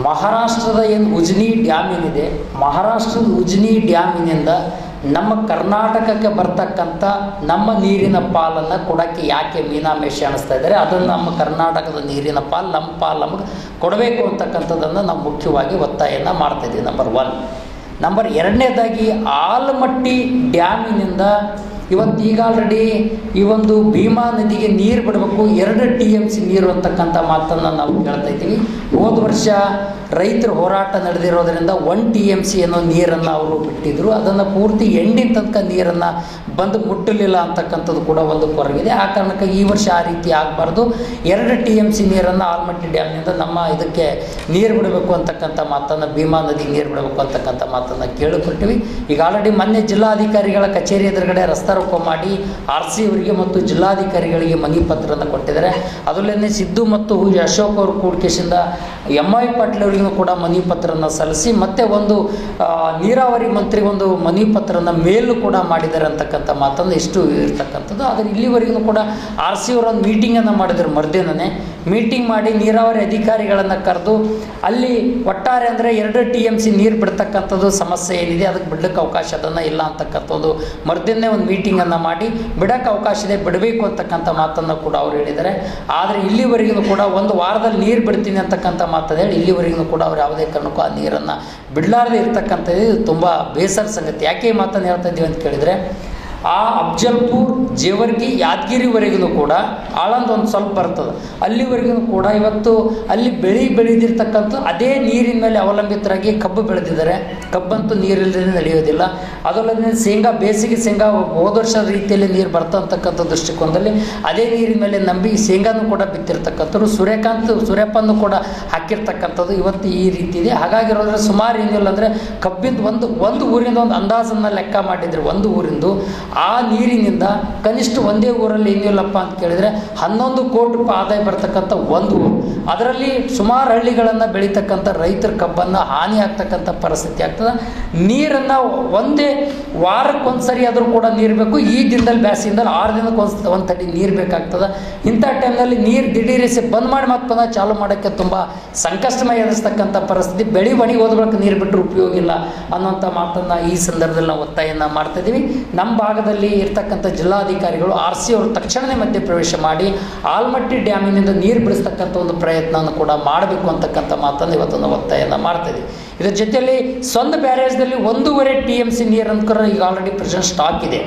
ಮಹಾರಾಷ್ಟ್ರದ ಏನು ಉಜ್ನಿ ಡ್ಯಾಮ್ ಏನಿದೆ, ಮಹಾರಾಷ್ಟ್ರದ ಉಜ್ನಿ ಡ್ಯಾಮಿನಿಂದ ನಮ್ಮ ಕರ್ನಾಟಕಕ್ಕೆ ಬರ್ತಕ್ಕಂಥ ನಮ್ಮ ನೀರಿನ ಪಾಲನ್ನು ಕೊಡೋಕ್ಕೆ ಯಾಕೆ ಮೀನಾಮೇಷ ಅನಿಸ್ತಾ ಇದ್ದಾರೆ? ಅದನ್ನು ನಮ್ಮ ಕರ್ನಾಟಕದ ನೀರಿನ ಪಾಲು ನಮಗೆ ಕೊಡಬೇಕು ಅಂತಕ್ಕಂಥದ್ದನ್ನು ನಾವು ಮುಖ್ಯವಾಗಿ ಒತ್ತಾಯವನ್ನು ಮಾಡ್ತಾಯಿದ್ದೀವಿ. ನಂಬರ್ 1. ನಂಬರ್ 2ನೇದಾಗಿ ಆಲಮಟ್ಟಿ ಡ್ಯಾಮಿನಿಂದ ಇವತ್ತು ಈಗ ಆಲ್ರೆಡಿ ಈ ಒಂದು ಭೀಮಾ ನದಿಗೆ ನೀರು ಬಿಡಬೇಕು, 2 TMC ನೀರು ಅಂತಕ್ಕಂಥ ಮಾತನ್ನು ನಾವು ಕೇಳ್ತಾ ಇದ್ದೀವಿ. ಹೋದ ವರ್ಷ ರೈತರು ಹೋರಾಟ ನಡೆದಿರೋದ್ರಿಂದ 1 TMC ಅನ್ನೋ ನೀರನ್ನು ಅವರು ಬಿಟ್ಟಿದ್ರು. ಅದನ್ನು ಪೂರ್ತಿ ಎಂಡಿನ ತನಕ ನೀರನ್ನು ಬಂದು ಮುಟ್ಟಲಿಲ್ಲ ಅಂತಕ್ಕಂಥದ್ದು ಕೂಡ ಒಂದು ಕೊರಗಿದೆ. ಆ ಕಾರಣಕ್ಕೆ ಈ ವರ್ಷ ಆ ರೀತಿ ಆಗಬಾರ್ದು. 2 TMC ನೀರನ್ನು ಆಲಮಟ್ಟಿ ಡ್ಯಾಮ್ನಿಂದ ನಮ್ಮ ಇದಕ್ಕೆ ನೀರು ಬಿಡಬೇಕು ಅಂತಕ್ಕಂಥ ಮಾತನ್ನು, ಭೀಮಾ ನದಿಗೆ ನೀರು ಬಿಡಬೇಕು ಅಂತಕ್ಕಂಥ ಮಾತನ್ನು ಕೇಳಿಕೊಟ್ಟಿವಿ. ಈಗ ಆಲ್ರೆಡಿ ಮೊನ್ನೆ ಜಿಲ್ಲಾಧಿಕಾರಿಗಳ ಕಚೇರಿ ಎದುರುಗಡೆ ರಸ್ತಾರೋಕ ಮಾಡಿ RC ಅವರಿಗೆ ಮತ್ತು ಜಿಲ್ಲಾಧಿಕಾರಿಗಳಿಗೆ ಮನವಿ ಪತ್ರವನ್ನು ಕೊಟ್ಟಿದ್ದಾರೆ. ಅದರಲ್ಲೇ ಸಿದ್ದು ಮತ್ತು ಅಶೋಕ್ ಅವರು ಕೂಡಿಕೆಯಿಂದ MI ಪಾಟೀಲ್ ಅವರಿಗೂ ಕೂಡ ಮನವಿ ಪತ್ರವನ್ನು ಸಲ್ಲಿಸಿ ಮತ್ತೆ ಒಂದು ನೀರಾವರಿ ಮಂತ್ರಿ ಒಂದು ಮನವಿ ಪತ್ರವನ್ನು ಮೇಲೂ ಕೂಡ ಮಾಡಿದ್ದಾರೆ ಅಂತಕ್ಕಂಥ ಮಾತನ್ನು ಇಷ್ಟು ಇರ್ತಕ್ಕಂಥದ್ದು. ಆದರೆ ಇಲ್ಲಿವರೆಗೂ ಕೂಡ RC ಅವರೊಂದು ಮೀಟಿಂಗನ್ನು ಮಾಡಿದ್ರು. ಮರ್ದಿನನೇ ಮೀಟಿಂಗ್ ಮಾಡಿ ನೀರಾವರಿ ಅಧಿಕಾರಿಗಳನ್ನು ಕರೆದು ಅಲ್ಲಿ ಒಟ್ಟಾರೆ ಅಂದರೆ 2 TMC ನೀರು ಬಿಡ್ತಕ್ಕಂಥದ್ದು ಸಮಸ್ಯೆ ಏನಿದೆ ಅದಕ್ಕೆ ಬಿಡಲಿಕ್ಕೆ ಅವಕಾಶ ಅದನ್ನು ಇಲ್ಲ ಅಂತಕ್ಕಂಥದ್ದು ಮರ್ದಿನೇ ಒಂದು ಮೀಟಿಂಗನ್ನು ಮಾಡಿ ಬಿಡೋಕ್ಕೆ ಅವಕಾಶ ಇದೆ, ಬಿಡಬೇಕು ಅಂತಕ್ಕಂಥ ಮಾತನ್ನು ಕೂಡ ಅವರು ಹೇಳಿದ್ದಾರೆ. ಆದರೆ ಇಲ್ಲಿವರೆಗೂ ಕೂಡ ಒಂದು ವಾರದಲ್ಲಿ ನೀರು ಬಿಡ್ತೀನಿ ಅಂತಕ್ಕಂಥ ಮಾತನ್ನು ಹೇಳಿ ಇಲ್ಲಿವರೆಗೂ ಕೂಡ ಅವ್ರು ಯಾವುದೇ ಕಾರಣಕ್ಕೂ ಆ ನೀರನ್ನು ಬಿಡಲಾರದೆ ಇರ್ತಕ್ಕಂಥದ್ದು ತುಂಬ ಬೇಸರ ಸಂಗತಿ. ಯಾಕೆ ಈ ಮಾತನ್ನು ಹೇಳ್ತಾ ಇದ್ದೀವಿ ಅಂತ ಕೇಳಿದರೆ, ಆ ಅಫಜಲ್ಪುರ್ ಜೇವರ್ಗಿ ಯಾದಗಿರಿವರೆಗೂ ಕೂಡ ಆಳಂದ ಒಂದು ಸ್ವಲ್ಪ ಬರ್ತದೆ, ಅಲ್ಲಿವರೆಗೂ ಕೂಡ ಇವತ್ತು ಅಲ್ಲಿ ಬೆಳೆದಿರ್ತಕ್ಕಂಥ ಅದೇ ನೀರಿನ ಮೇಲೆ ಅವಲಂಬಿತರಾಗಿ ಕಬ್ಬು ಬೆಳೆದಿದ್ದಾರೆ. ಕಬ್ಬಂತೂ ನೀರಿಲ್ಲದೆ ನಡೆಯೋದಿಲ್ಲ. ಅದಲ್ಲದೆ ಶೇಂಗಾ, ಬೇಸಿಗೆ ಶೇಂಗಾ ಹೋದ ವರ್ಷದ ರೀತಿಯಲ್ಲಿ ನೀರು ಬರ್ತಕ್ಕಂಥ ದೃಷ್ಟಿಕೋನದಲ್ಲಿ ಅದೇ ನೀರಿನ ಮೇಲೆ ನಂಬಿ ಶೇಂಗಾನು ಕೂಡ ಬಿತ್ತಿರ್ತಕ್ಕಂಥದ್ದು, ಸೂರ್ಯಪಾನೂ ಕೂಡ ಹಾಕಿರ್ತಕ್ಕಂಥದ್ದು ಇವತ್ತು ಈ ರೀತಿ ಇದೆ. ಹಾಗಾಗಿರೋದ್ರೆ ಸುಮಾರು ಏನಿಲ್ಲ ಅಂದರೆ ಕಬ್ಬಿಂದು ಒಂದು ಊರಿಂದ ಒಂದು ಅಂದಾಜನ್ನು ಲೆಕ್ಕ ಮಾಡಿದ್ರು. ಒಂದು ಊರಿಂದು ಆ ನೀರಿನಿಂದ ಕನಿಷ್ಠ ಒಂದೇ ಊರಲ್ಲಿ ಏನಿಲ್ಲಪ್ಪ ಅಂತ ಕೇಳಿದರೆ 11 ಕೋಟಿ ರೂಪಾಯಿ ಆದಾಯ ಬರ್ತಕ್ಕಂಥ ಒಂದು ಊರು, ಅದರಲ್ಲಿ ಸುಮಾರು ಹಳ್ಳಿಗಳನ್ನು ಬೆಳೀತಕ್ಕಂಥ ರೈತರ ಕಬ್ಬನ್ನು ಹಾನಿ ಆಗ್ತಕ್ಕಂಥ ಪರಿಸ್ಥಿತಿ ಆಗ್ತದೆ. ನೀರನ್ನು ಒಂದೇ ವಾರಕ್ಕೊಂದು ಸರಿ ಆದರೂ ಕೂಡ ನೀರು ಬೇಕು. ಈ ದಿನದಲ್ಲಿ ಬ್ಯಾಸಿಗಿಂದಲ್ಲಿ 6 ದಿನಕ್ಕೆ ಒಂದು ತಡಿ ನೀರು ಬೇಕಾಗ್ತದೆ. ಇಂಥ ಟೈಮ್ನಲ್ಲಿ ನೀರು ದಿಢೀರಿಸಿ ಬಂದ್ ಮಾಡಿ ಮತ್ತೆ ಪುನಃ ಚಾಲೂ ಮಾಡೋಕ್ಕೆ ತುಂಬ ಸಂಕಷ್ಟಮಯ ಎನಿಸ್ತಕ್ಕಂಥ ಪರಿಸ್ಥಿತಿ. ಬೆಳೆ ಒಣಗಿ ಹೋದ್ಬೇಕು, ನೀರು ಬಿಟ್ಟರೆ ಉಪಯೋಗ ಇಲ್ಲ ಅನ್ನೋಂಥ ಮಾತನ್ನು ಈ ಸಂದರ್ಭದಲ್ಲಿ ನಾವು ಒತ್ತಾಯನ ಮಾಡ್ತಾಯಿದ್ದೀವಿ. ನಮ್ಮ ಭಾಗದಲ್ಲಿ ಇರ್ತಕ್ಕಂಥ ಜಿಲ್ಲಾಧಿಕಾರಿಗಳು RC ಅವರು ತಕ್ಷಣವೇ ಮಧ್ಯಪ್ರವೇಶ ಮಾಡಿ ಆಲ್ಮಟ್ಟಿ ಡ್ಯಾಮಿನಿಂದ ನೀರು ಬಿಡಿಸ್ತಕ್ಕಂಥ ಒಂದು ಪ್ರಯತ್ನವನ್ನು ಕೂಡ ಮಾಡಬೇಕು ಅಂತಕ್ಕಂಥ ಮಾತನ್ನು ಇವತ್ತು ನಾವು ಒತ್ತಾಯನ ಮಾಡ್ತಾಯಿದ್ದೀವಿ. ಇದರ ಜೊತೆಯಲ್ಲಿ ಸೊಂದ ಬ್ಯಾರೇಜ್ದಲ್ಲಿ 1.5 TMC ನೀರನ್ನು ಈಗ ಆಲ್ರೆಡಿ ಪ್ರೆಸೆಂಟ್ ಸ್ಟಾಕ್ ಇದೆ.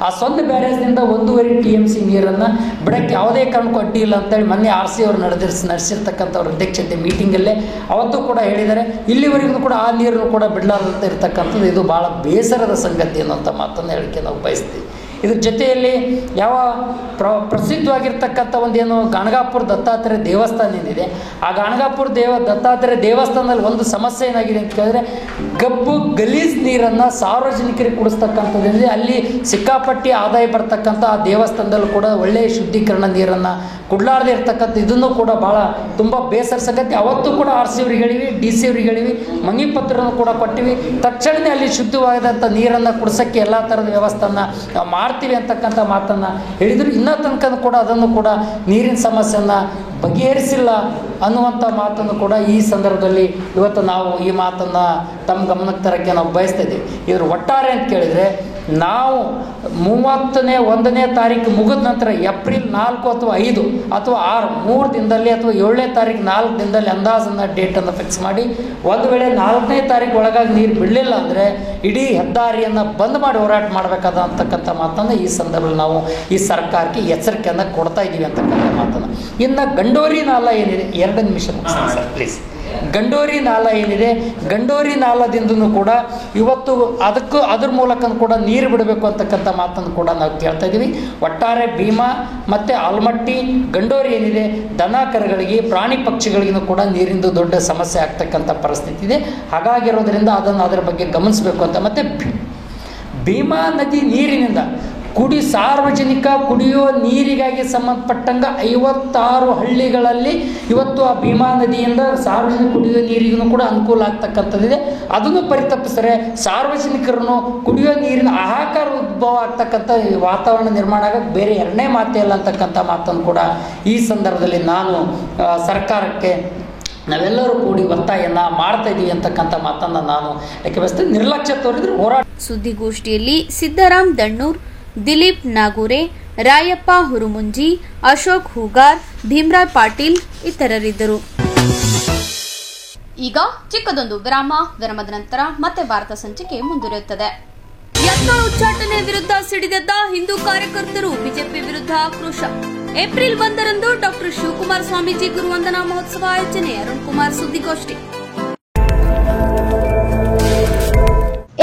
ಆ ಸೊಂದ ಬ್ಯಾರೇಜ್ನಿಂದ 1.5 TMC ನೀರನ್ನು ಬಿಡಕ್ಕೆ ಯಾವುದೇ ಕಾರಣಕ್ಕೂ ಅಡ್ಡಿ ಇಲ್ಲ ಅಂತೇಳಿ ಮೊನ್ನೆ RC ಅವರು ನಡೆಸಿರ್ತಕ್ಕಂಥವ್ರ ಅಧ್ಯಕ್ಷತೆ ಮೀಟಿಂಗಲ್ಲೇ ಅವತ್ತು ಕೂಡ ಹೇಳಿದ್ದಾರೆ. ಇಲ್ಲಿವರೆಗೂ ಕೂಡ ಆ ನೀರನ್ನು ಕೂಡ ಬಿಡಲಾರ್ದಂತ ಇರತಕ್ಕಂಥದ್ದು ಇದು ಭಾಳ ಬೇಸರದ ಸಂಗತಿ ಅನ್ನೋಂಥ ಮಾತನ್ನು ಹೇಳಿಕೆ ನಾವು ಬಯಸ್ತೀವಿ. ಇದ್ರ ಜೊತೆಯಲ್ಲಿ ಯಾವ ಪ್ರಸಿದ್ಧವಾಗಿರ್ತಕ್ಕಂಥ ಒಂದೇನು ಗಾಣಗಾಪುರ ದತ್ತಾತ್ರೇಯ ದೇವಸ್ಥಾನ ಏನಿದೆ, ಆ ಗಾಣಗಾಪುರ ದತ್ತಾತ್ರೇಯ ದೇವಸ್ಥಾನದಲ್ಲಿ ಒಂದು ಸಮಸ್ಯೆ ಏನಾಗಿದೆ ಅಂತ ಕೇಳಿದ್ರೆ ಗಬ್ಬು ಗಲೀಜ್ ನೀರನ್ನು ಸಾರ್ವಜನಿಕರಿಗೆ ಕುಡಿಸ್ತಕ್ಕಂಥದ್ದಿದೆ. ಅಲ್ಲಿ ಸಿಕ್ಕಾಪಟ್ಟಿ ಆದಾಯ ಬರ್ತಕ್ಕಂಥ ಆ ದೇವಸ್ಥಾನದಲ್ಲೂ ಕೂಡ ಒಳ್ಳೆಯ ಶುದ್ಧೀಕರಣ ನೀರನ್ನು ಕೊಡಲಾರ್ದೇ ಇರ್ತಕ್ಕಂಥ ಇದನ್ನು ಕೂಡ ಭಾಳ ತುಂಬ ಬೇಸರ ಸಂಗತಿ. ಅವತ್ತು ಕೂಡ RC ಅವ್ರಿಗೆ ಹೇಳಿವಿ, DC ಅವ್ರಿಗೆ ಹೇಳಿವಿ, ಮನವಿ ಪತ್ರವನ್ನು ಕೂಡ ಕೊಟ್ಟಿವಿ. ತಕ್ಷಣವೇ ಅಲ್ಲಿ ಶುದ್ಧವಾದಂಥ ನೀರನ್ನು ಕುಡಿಸೋಕ್ಕೆ ಎಲ್ಲ ಥರದ ವ್ಯವಸ್ಥೆಯನ್ನು ಮಾಡ್ತೀವಿ ಅಂತಕ್ಕಂಥ ಮಾತನ್ನು ಹೇಳಿದರು. ಇನ್ನೂ ತನಕ ಕೂಡ ಅದನ್ನು ಕೂಡ ನೀರಿನ ಸಮಸ್ಯೆಯನ್ನು ಬಗೆಹರಿಸಿಲ್ಲ ಅನ್ನುವಂಥ ಮಾತನ್ನು ಕೂಡ ಈ ಸಂದರ್ಭದಲ್ಲಿ ಇವತ್ತು ನಾವು ಈ ಮಾತನ್ನು ತಮ್ಮ ಗಮನಕ್ಕೆ ತರೋಕ್ಕೆ ನಾವು ಬಯಸ್ತಾ ಇದ್ದೀವಿ. ಇದ್ರ ಒಟ್ಟಾರೆ ಅಂತ ಕೇಳಿದರೆ ನಾವು 31ನೇ ತಾರೀಕು ಮುಗಿದ ನಂತರ ಏಪ್ರಿಲ್ 4 ಅಥವಾ 5 ಅಥವಾ 6 3 ದಿನದಲ್ಲಿ ಅಥವಾ 7ನೇ ತಾರೀಕು 4 ದಿನದಲ್ಲಿ ಅಂದಾಜನ್ನು ಡೇಟನ್ನು ಫಿಕ್ಸ್ ಮಾಡಿ ಒಂದು ವೇಳೆ 4ನೇ ತಾರೀಕು ಒಳಗಾಗಿ ನೀರು ಬಿಡಲಿಲ್ಲ ಅಂದರೆ ಇಡೀ ಹೆದ್ದಾರಿಯನ್ನು ಬಂದ್ ಮಾಡಿ ಹೋರಾಟ ಮಾಡಬೇಕಾದ ಅಂತಕ್ಕಂಥ ಮಾತನ್ನು ಈ ಸಂದರ್ಭದಲ್ಲಿ ನಾವು ಈ ಸರ್ಕಾರಕ್ಕೆ ಎಚ್ಚರಿಕೆಯನ್ನು ಕೊಡ್ತಾ ಇದ್ದೀವಿ ಅಂತಕ್ಕಂಥ ಮಾತನ್ನು. ಇನ್ನು ಗಂಡೋರಿ ನಾಲ ಏನಿದೆ, 2 ನಿಮಿಷ ಮುಗಿಸ್ತೀನಿ ಸರ್ ಪ್ಲೀಸ್. ಗಂಡೋರಿ ನಾಲ ಏನಿದೆ, ಗಂಡೋರಿ ನಾಲದಿಂದನೂ ಕೂಡ ಇವತ್ತು ಅದ್ರ ಮೂಲಕ ಕೂಡ ನೀರು ಬಿಡಬೇಕು ಅಂತಕ್ಕಂಥ ಮಾತನ್ನು ಕೂಡ ನಾವು ಕೇಳ್ತಾ ಇದ್ದೀವಿ. ಒಟ್ಟಾರೆ ಭೀಮಾ ಮತ್ತು ಆಲ್ಮಟ್ಟಿ ಗಂಡೋರಿ ಏನಿದೆ, ದನ ಕರುಗಳಿಗೆ ಪ್ರಾಣಿ ಪಕ್ಷಿಗಳಿಗೂ ಕೂಡ ನೀರಿಂದು ದೊಡ್ಡ ಸಮಸ್ಯೆ ಆಗ್ತಕ್ಕಂಥ ಪರಿಸ್ಥಿತಿ ಇದೆ. ಹಾಗಾಗಿರೋದ್ರಿಂದ ಅದನ್ನು ಅದರ ಬಗ್ಗೆ ಗಮನಿಸಬೇಕು ಅಂತ. ಮತ್ತು ಭೀಮಾ ನದಿ ನೀರಿನಿಂದ ಸಾರ್ವಜನಿಕ ಕುಡಿಯುವ ನೀರಿಗಾಗಿ ಸಂಬಂಧಪಟ್ಟಂಗೆ 56 ಹಳ್ಳಿಗಳಲ್ಲಿ ಇವತ್ತು ಆ ಭೀಮಾ ನದಿಯಿಂದ ಸಾರ್ವಜನಿಕ ಕುಡಿಯುವ ನೀರಿಗೂ ಕೂಡ ಅನುಕೂಲ ಆಗ್ತಕ್ಕಂಥದ್ದಿದೆ. ಅದನ್ನು ಪರಿತಪ್ಪಿಸಿದರೆ ಸಾರ್ವಜನಿಕರನ್ನು ಕುಡಿಯುವ ನೀರಿನ ಹಾಹಾಕಾರ ಉದ್ಭವ ಆಗ್ತಕ್ಕಂಥ ವಾತಾವರಣ ನಿರ್ಮಾಣ ಆಗೋಕ್ಕೆ ಬೇರೆ 2ನೇ ಮಾತೇ ಇಲ್ಲ ಅಂತಕ್ಕಂಥ ಮಾತನ್ನು ಕೂಡ ಈ ಸಂದರ್ಭದಲ್ಲಿ ನಾನು ಸರ್ಕಾರಕ್ಕೆ ನಾವೆಲ್ಲರೂ ಕೂಡಿ ಒತ್ತಾಯನ್ನ ಮಾಡ್ತಾ ಇದ್ದೀವಿ ಅಂತಕ್ಕಂಥ ಮಾತನ್ನು ನಾನು ಯಾಕೆ ಬಯಸ್ತೇನೆ. ನಿರ್ಲಕ್ಷ್ಯ ತೋರಿದ್ರೆ ಹೋರಾಟ. ಸುದ್ದಿಗೋಷ್ಠಿಯಲ್ಲಿ ಸಿದ್ದರಾಮ್ ದಣ್ಣೂರ್, ದಿಲೀಪ್ ನಾಗೂರೆ, ರಾಯಪ್ಪ ಹುರುಮುಂಜಿ, ಅಶೋಕ್ ಹೂಗಾರ್, ಭೀಮ್ರಾಯ್ ಪಾಟೀಲ್ ಇತರರಿದ್ದರು. ಈಗ ಚಿಕ್ಕದೊಂದು ವಿರಾಮದ ನಂತರ ಮತ್ತೆ ವಾರ್ತಾ ಸಂಚಿಕೆ ಮುಂದುವರಿಯುತ್ತದೆ. ಯತ್ನ ಉಚ್ಚಾಟನೆ ವಿರುದ್ಧ ಸಿಡಿದೆದ್ದ ಹಿಂದೂ ಕಾರ್ಯಕರ್ತರು, ಬಿಜೆಪಿ ವಿರುದ್ಧ ಆಕ್ರೋಶ. ಏಪ್ರಿಲ್ 1ರಂದು ಡಾಕ್ಟರ್ ಶಿವಕುಮಾರ ಸ್ವಾಮೀಜಿ ಗುರುವಂದನಾ ಮಹೋತ್ಸವ ಆಯೋಜನೆ. ಅರುಣ್ ಕುಮಾರ್ ಸುದ್ದಿಗೋಷ್ಠಿ.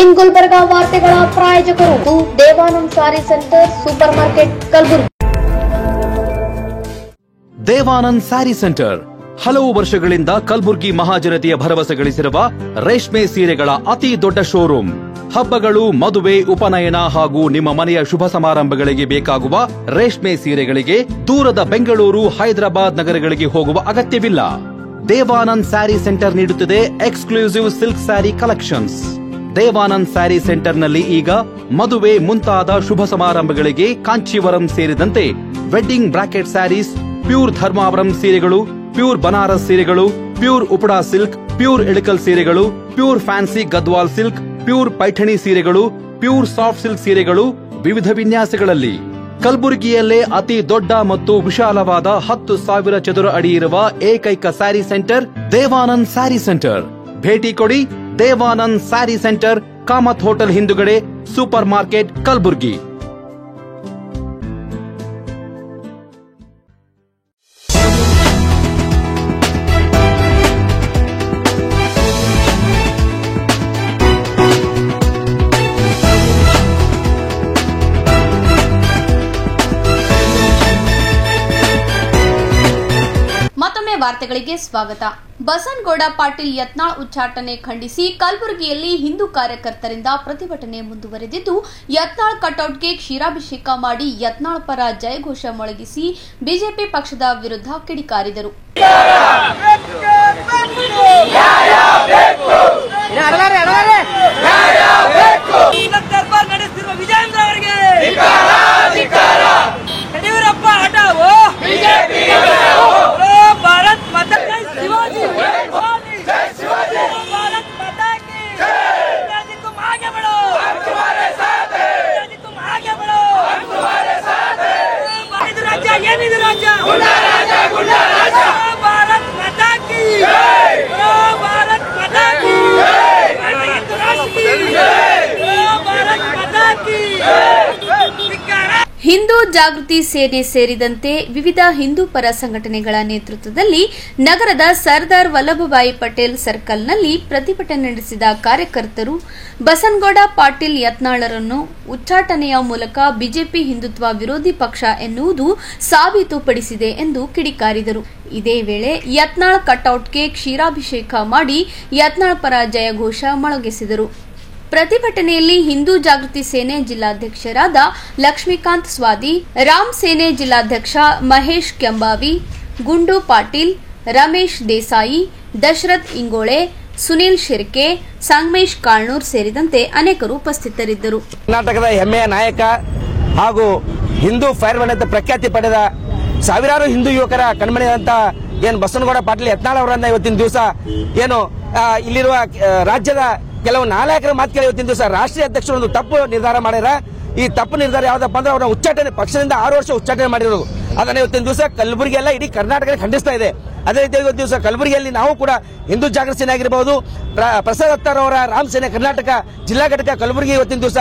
ಇನ್ ಗುಲ್ಬರ್ಗಾ ವಾರ್ತೆಗಳ ಪ್ರಾಯೋಜಕರು Devanand sari centre supermarket Kalaburagi. Devanand sari centre ಹಲವು ವರ್ಷಗಳಿಂದ ಕಲಬುರ್ಗಿ ಮಹಾಜನತೆಯ ಭರವಸೆ ಗಳಿಸಿರುವ ರೇಷ್ಮೆ ಸೀರೆಗಳ ಅತಿ ದೊಡ್ಡ ಶೋರೂಮ್. ಹಬ್ಬಗಳು, ಮದುವೆ, ಉಪನಯನ ಹಾಗೂ ನಿಮ್ಮ ಮನೆಯ ಶುಭ ಸಮಾರಂಭಗಳಿಗೆ ಬೇಕಾಗುವ ರೇಷ್ಮೆ ಸೀರೆಗಳಿಗೆ ದೂರದ ಬೆಂಗಳೂರು, ಹೈದರಾಬಾದ್ ನಗರಗಳಿಗೆ ಹೋಗುವ ಅಗತ್ಯವಿಲ್ಲ. ದೇವಾನಂದ್ ಸ್ಯಾರಿ ಸೆಂಟರ್ ನೀಡುತ್ತಿದೆ exclusive silk sari collections. Devanand sari ಸೆಂಟರ್ನಲ್ಲಿ ಈಗ ಮದುವೆ ಮುಂತಾದ ಶುಭ ಸಮಾರಂಭಗಳಿಗೆ ಕಾಂಚೀವರಂ ಸೇರಿದಂತೆ wedding bracket saris, pure Dharmavaram ಸೀರೆಗಳು, ಪ್ಯೂರ್ ಬನಾರಸ್ ಸೀರೆಗಳು, pure Uppada silk, pure Ilkal ಸೀರೆಗಳು, pure fancy Gadwal silk, pure Paithani ಸೀರೆಗಳು, ಪ್ಯೂರ್ ಸಾಫ್ಟ್ ಸಿಲ್ಕ್ ಸೀರೆಗಳು ವಿವಿಧ ವಿನ್ಯಾಸಗಳಲ್ಲಿ. ಕಲಬುರಗಿಯಲ್ಲೇ ಅತಿ ದೊಡ್ಡ ಮತ್ತು ವಿಶಾಲವಾದ 10,000 ಚದುರ ಅಡಿ ಇರುವ ಏಕೈಕ ಸ್ಯಾರಿ ಸೆಂಟರ್ ದೇವಾನಂದ್ ಸ್ಯಾರಿ ಸೆಂಟರ್. ಭೇಟಿ ಕೊಡಿ. ದೇವಾನಂದ್ ಸ್ಯಾರಿ ಸೆಂಟರ್, ಕಾಮತ್ ಹೋಟೆಲ್ ಹಿಂದುಗಡೆ, ಸೂಪರ್ ಮಾರ್ಕೆಟ್, ಕಲಬುರ್ಗಿ. ಮತ್ತೊಮ್ಮೆ ವಾರ್ತೆಗಳಿಗೆ ಸ್ವಾಗತ. ಬಸನಗೌಡ ಪಾಟೀಲ್ ಯತ್ನಾಳ್ ಉಚ್ಚಾಟನೆ ಖಂಡಿಸಿ ಕಲಬುರಗಿಯಲ್ಲಿ ಹಿಂದೂ ಕಾರ್ಯಕರ್ತರಿಂದ ಪ್ರತಿಭಟನೆ ಮುಂದುವರೆದಿದ್ದು, ಯತ್ನಾಳ್ ಕಟೌಟ್ಗೆ ಕ್ಷೀರಾಭಿಷೇಕ ಮಾಡಿ ಯತ್ನಾಳ್ ಪರ ಜಯಘೋಷ ಮೊಳಗಿಸಿ ಬಿಜೆಪಿ ಪಕ್ಷದ ವಿರುದ್ಧ ಕಿಡಿಕಾರಿದರು. ಹಿಂದೂ ಜಾಗೃತಿ ಸೇನೆ ಸೇರಿದಂತೆ ವಿವಿಧ ಹಿಂದೂ ಪರ ಸಂಘಟನೆಗಳ ನೇತೃತ್ವದಲ್ಲಿ ನಗರದ ಸರ್ದಾರ್ ವಲ್ಲಭಭಾಯಿ ಪಟೇಲ್ ಸರ್ಕಲ್ನಲ್ಲಿ ಪ್ರತಿಭಟನೆ ನಡೆಸಿದ ಕಾರ್ಯಕರ್ತರು ಬಸನಗೌಡ ಪಾಟೀಲ್ ಯತ್ನಾಳರನ್ನು ಉಚ್ಚಾಟನೆಯ ಮೂಲಕ ಬಿಜೆಪಿ ಹಿಂದುತ್ವ ವಿರೋಧಿ ಪಕ್ಷ ಎನ್ನುವುದು ಸಾಬೀತುಪಡಿಸಿದೆ ಎಂದು ಕಿಡಿಕಾರಿದರು. ಇದೇ ವೇಳೆ ಯತ್ನಾಳ್ ಕಟೌಟ್ಗೆ ಕ್ಷೀರಾಭಿಷೇಕ ಮಾಡಿ ಯತ್ನಾಳ್ ಪರ ಜಯಘೋಷ ಮೊಳಗಿಸಿದರು. ಪ್ರತಿಭಟನೆಯಲ್ಲಿ ಹಿಂದೂ ಜಾಗೃತಿ ಸೇನೆ ಜಿಲ್ಲಾಧ್ಯಕ್ಷರಾದ ಲಕ್ಷ್ಮೀಕಾಂತ್ ಸ್ವಾದಿ, ರಾಮ್ ಸೇನೆ ಜಿಲ್ಲಾಧ್ಯಕ್ಷ ಮಹೇಶ್ ಕೆಂಬಾವಿ, ಗುಂಡು ಪಾಟೀಲ್, ರಮೇಶ್ ದೇಸಾಯಿ, ದಶರಥ್ ಇಂಗೋಳೆ, ಸುನೀಲ್ ಶಿರ್ಕೆ, ಸಂಗಮೇಶ್ ಕಾಳ್ನೂರ್ ಸೇರಿದಂತೆ ಅನೇಕರು ಉಪಸ್ಥಿತರಿದ್ದರು. ಕರ್ನಾಟಕದ ಹೆಮ್ಮೆಯ ನಾಯಕ ಹಾಗೂ ಹಿಂದೂ ಫೈರ್ಮನ್ ಅಂತ ಪ್ರಖ್ಯಾತಿ ಪಡೆದ ಸಾವಿರಾರು ಹಿಂದೂ ಯುವಕರ ಕಣ್ಮಣಿಯಾದಂತ ಏನು ಬಸನಗೌಡ ಪಾಟೀಲ್ ಯತ್ನಾಳ್ ಅವರನ್ನ ಇವತ್ತಿನ ದಿವಸ ಏನು ಇಲ್ಲಿರುವ ರಾಜ್ಯದ ಕೆಲವು ನಾಯಕರ ಮಾತು ಕೇಳಿ ಇವತ್ತಿನ ದಿವಸ ರಾಷ್ಟ್ರೀಯ ಅಧ್ಯಕ್ಷರು ಒಂದು ತಪ್ಪು ನಿರ್ಧಾರ ಮಾಡ್ಯಾರ. ಈ ತಪ್ಪು ನಿರ್ಧಾರ ಯಾವ್ದಪ್ಪ ಅಂದ್ರೆ ಅವರ ಉಚ್ಚಾಟನೆ ಪಕ್ಷದಿಂದ 6 ವರ್ಷ ಉಚ್ಚಾಟನೆ ಮಾಡಿರೋದು. ಅದನ್ನ ಇವತ್ತಿನ ದಿವಸ ಕಲಬುರಗಿ ಎಲ್ಲ ಇಡೀ ಕರ್ನಾಟಕ ಖಂಡಿಸ್ತಾ ಇದೆ. ಅದೇ ರೀತಿ ಇವತ್ತು ದಿವಸ ಕಲಬುರಗಿಯಲ್ಲಿ ನಾವು ಕೂಡ ಹಿಂದೂ ಜಾಗೃತಿ ಸೇನೆ ಆಗಿರಬಹುದು, ಪ್ರಸಾದ್ ಅತ್ತಾರ್ ಅವರ ರಾಮ್ ಸೇನೆ ಕರ್ನಾಟಕ ಜಿಲ್ಲಾ ಘಟಕ ಕಲಬುರಗಿ ಇವತ್ತಿನ ದಿವಸ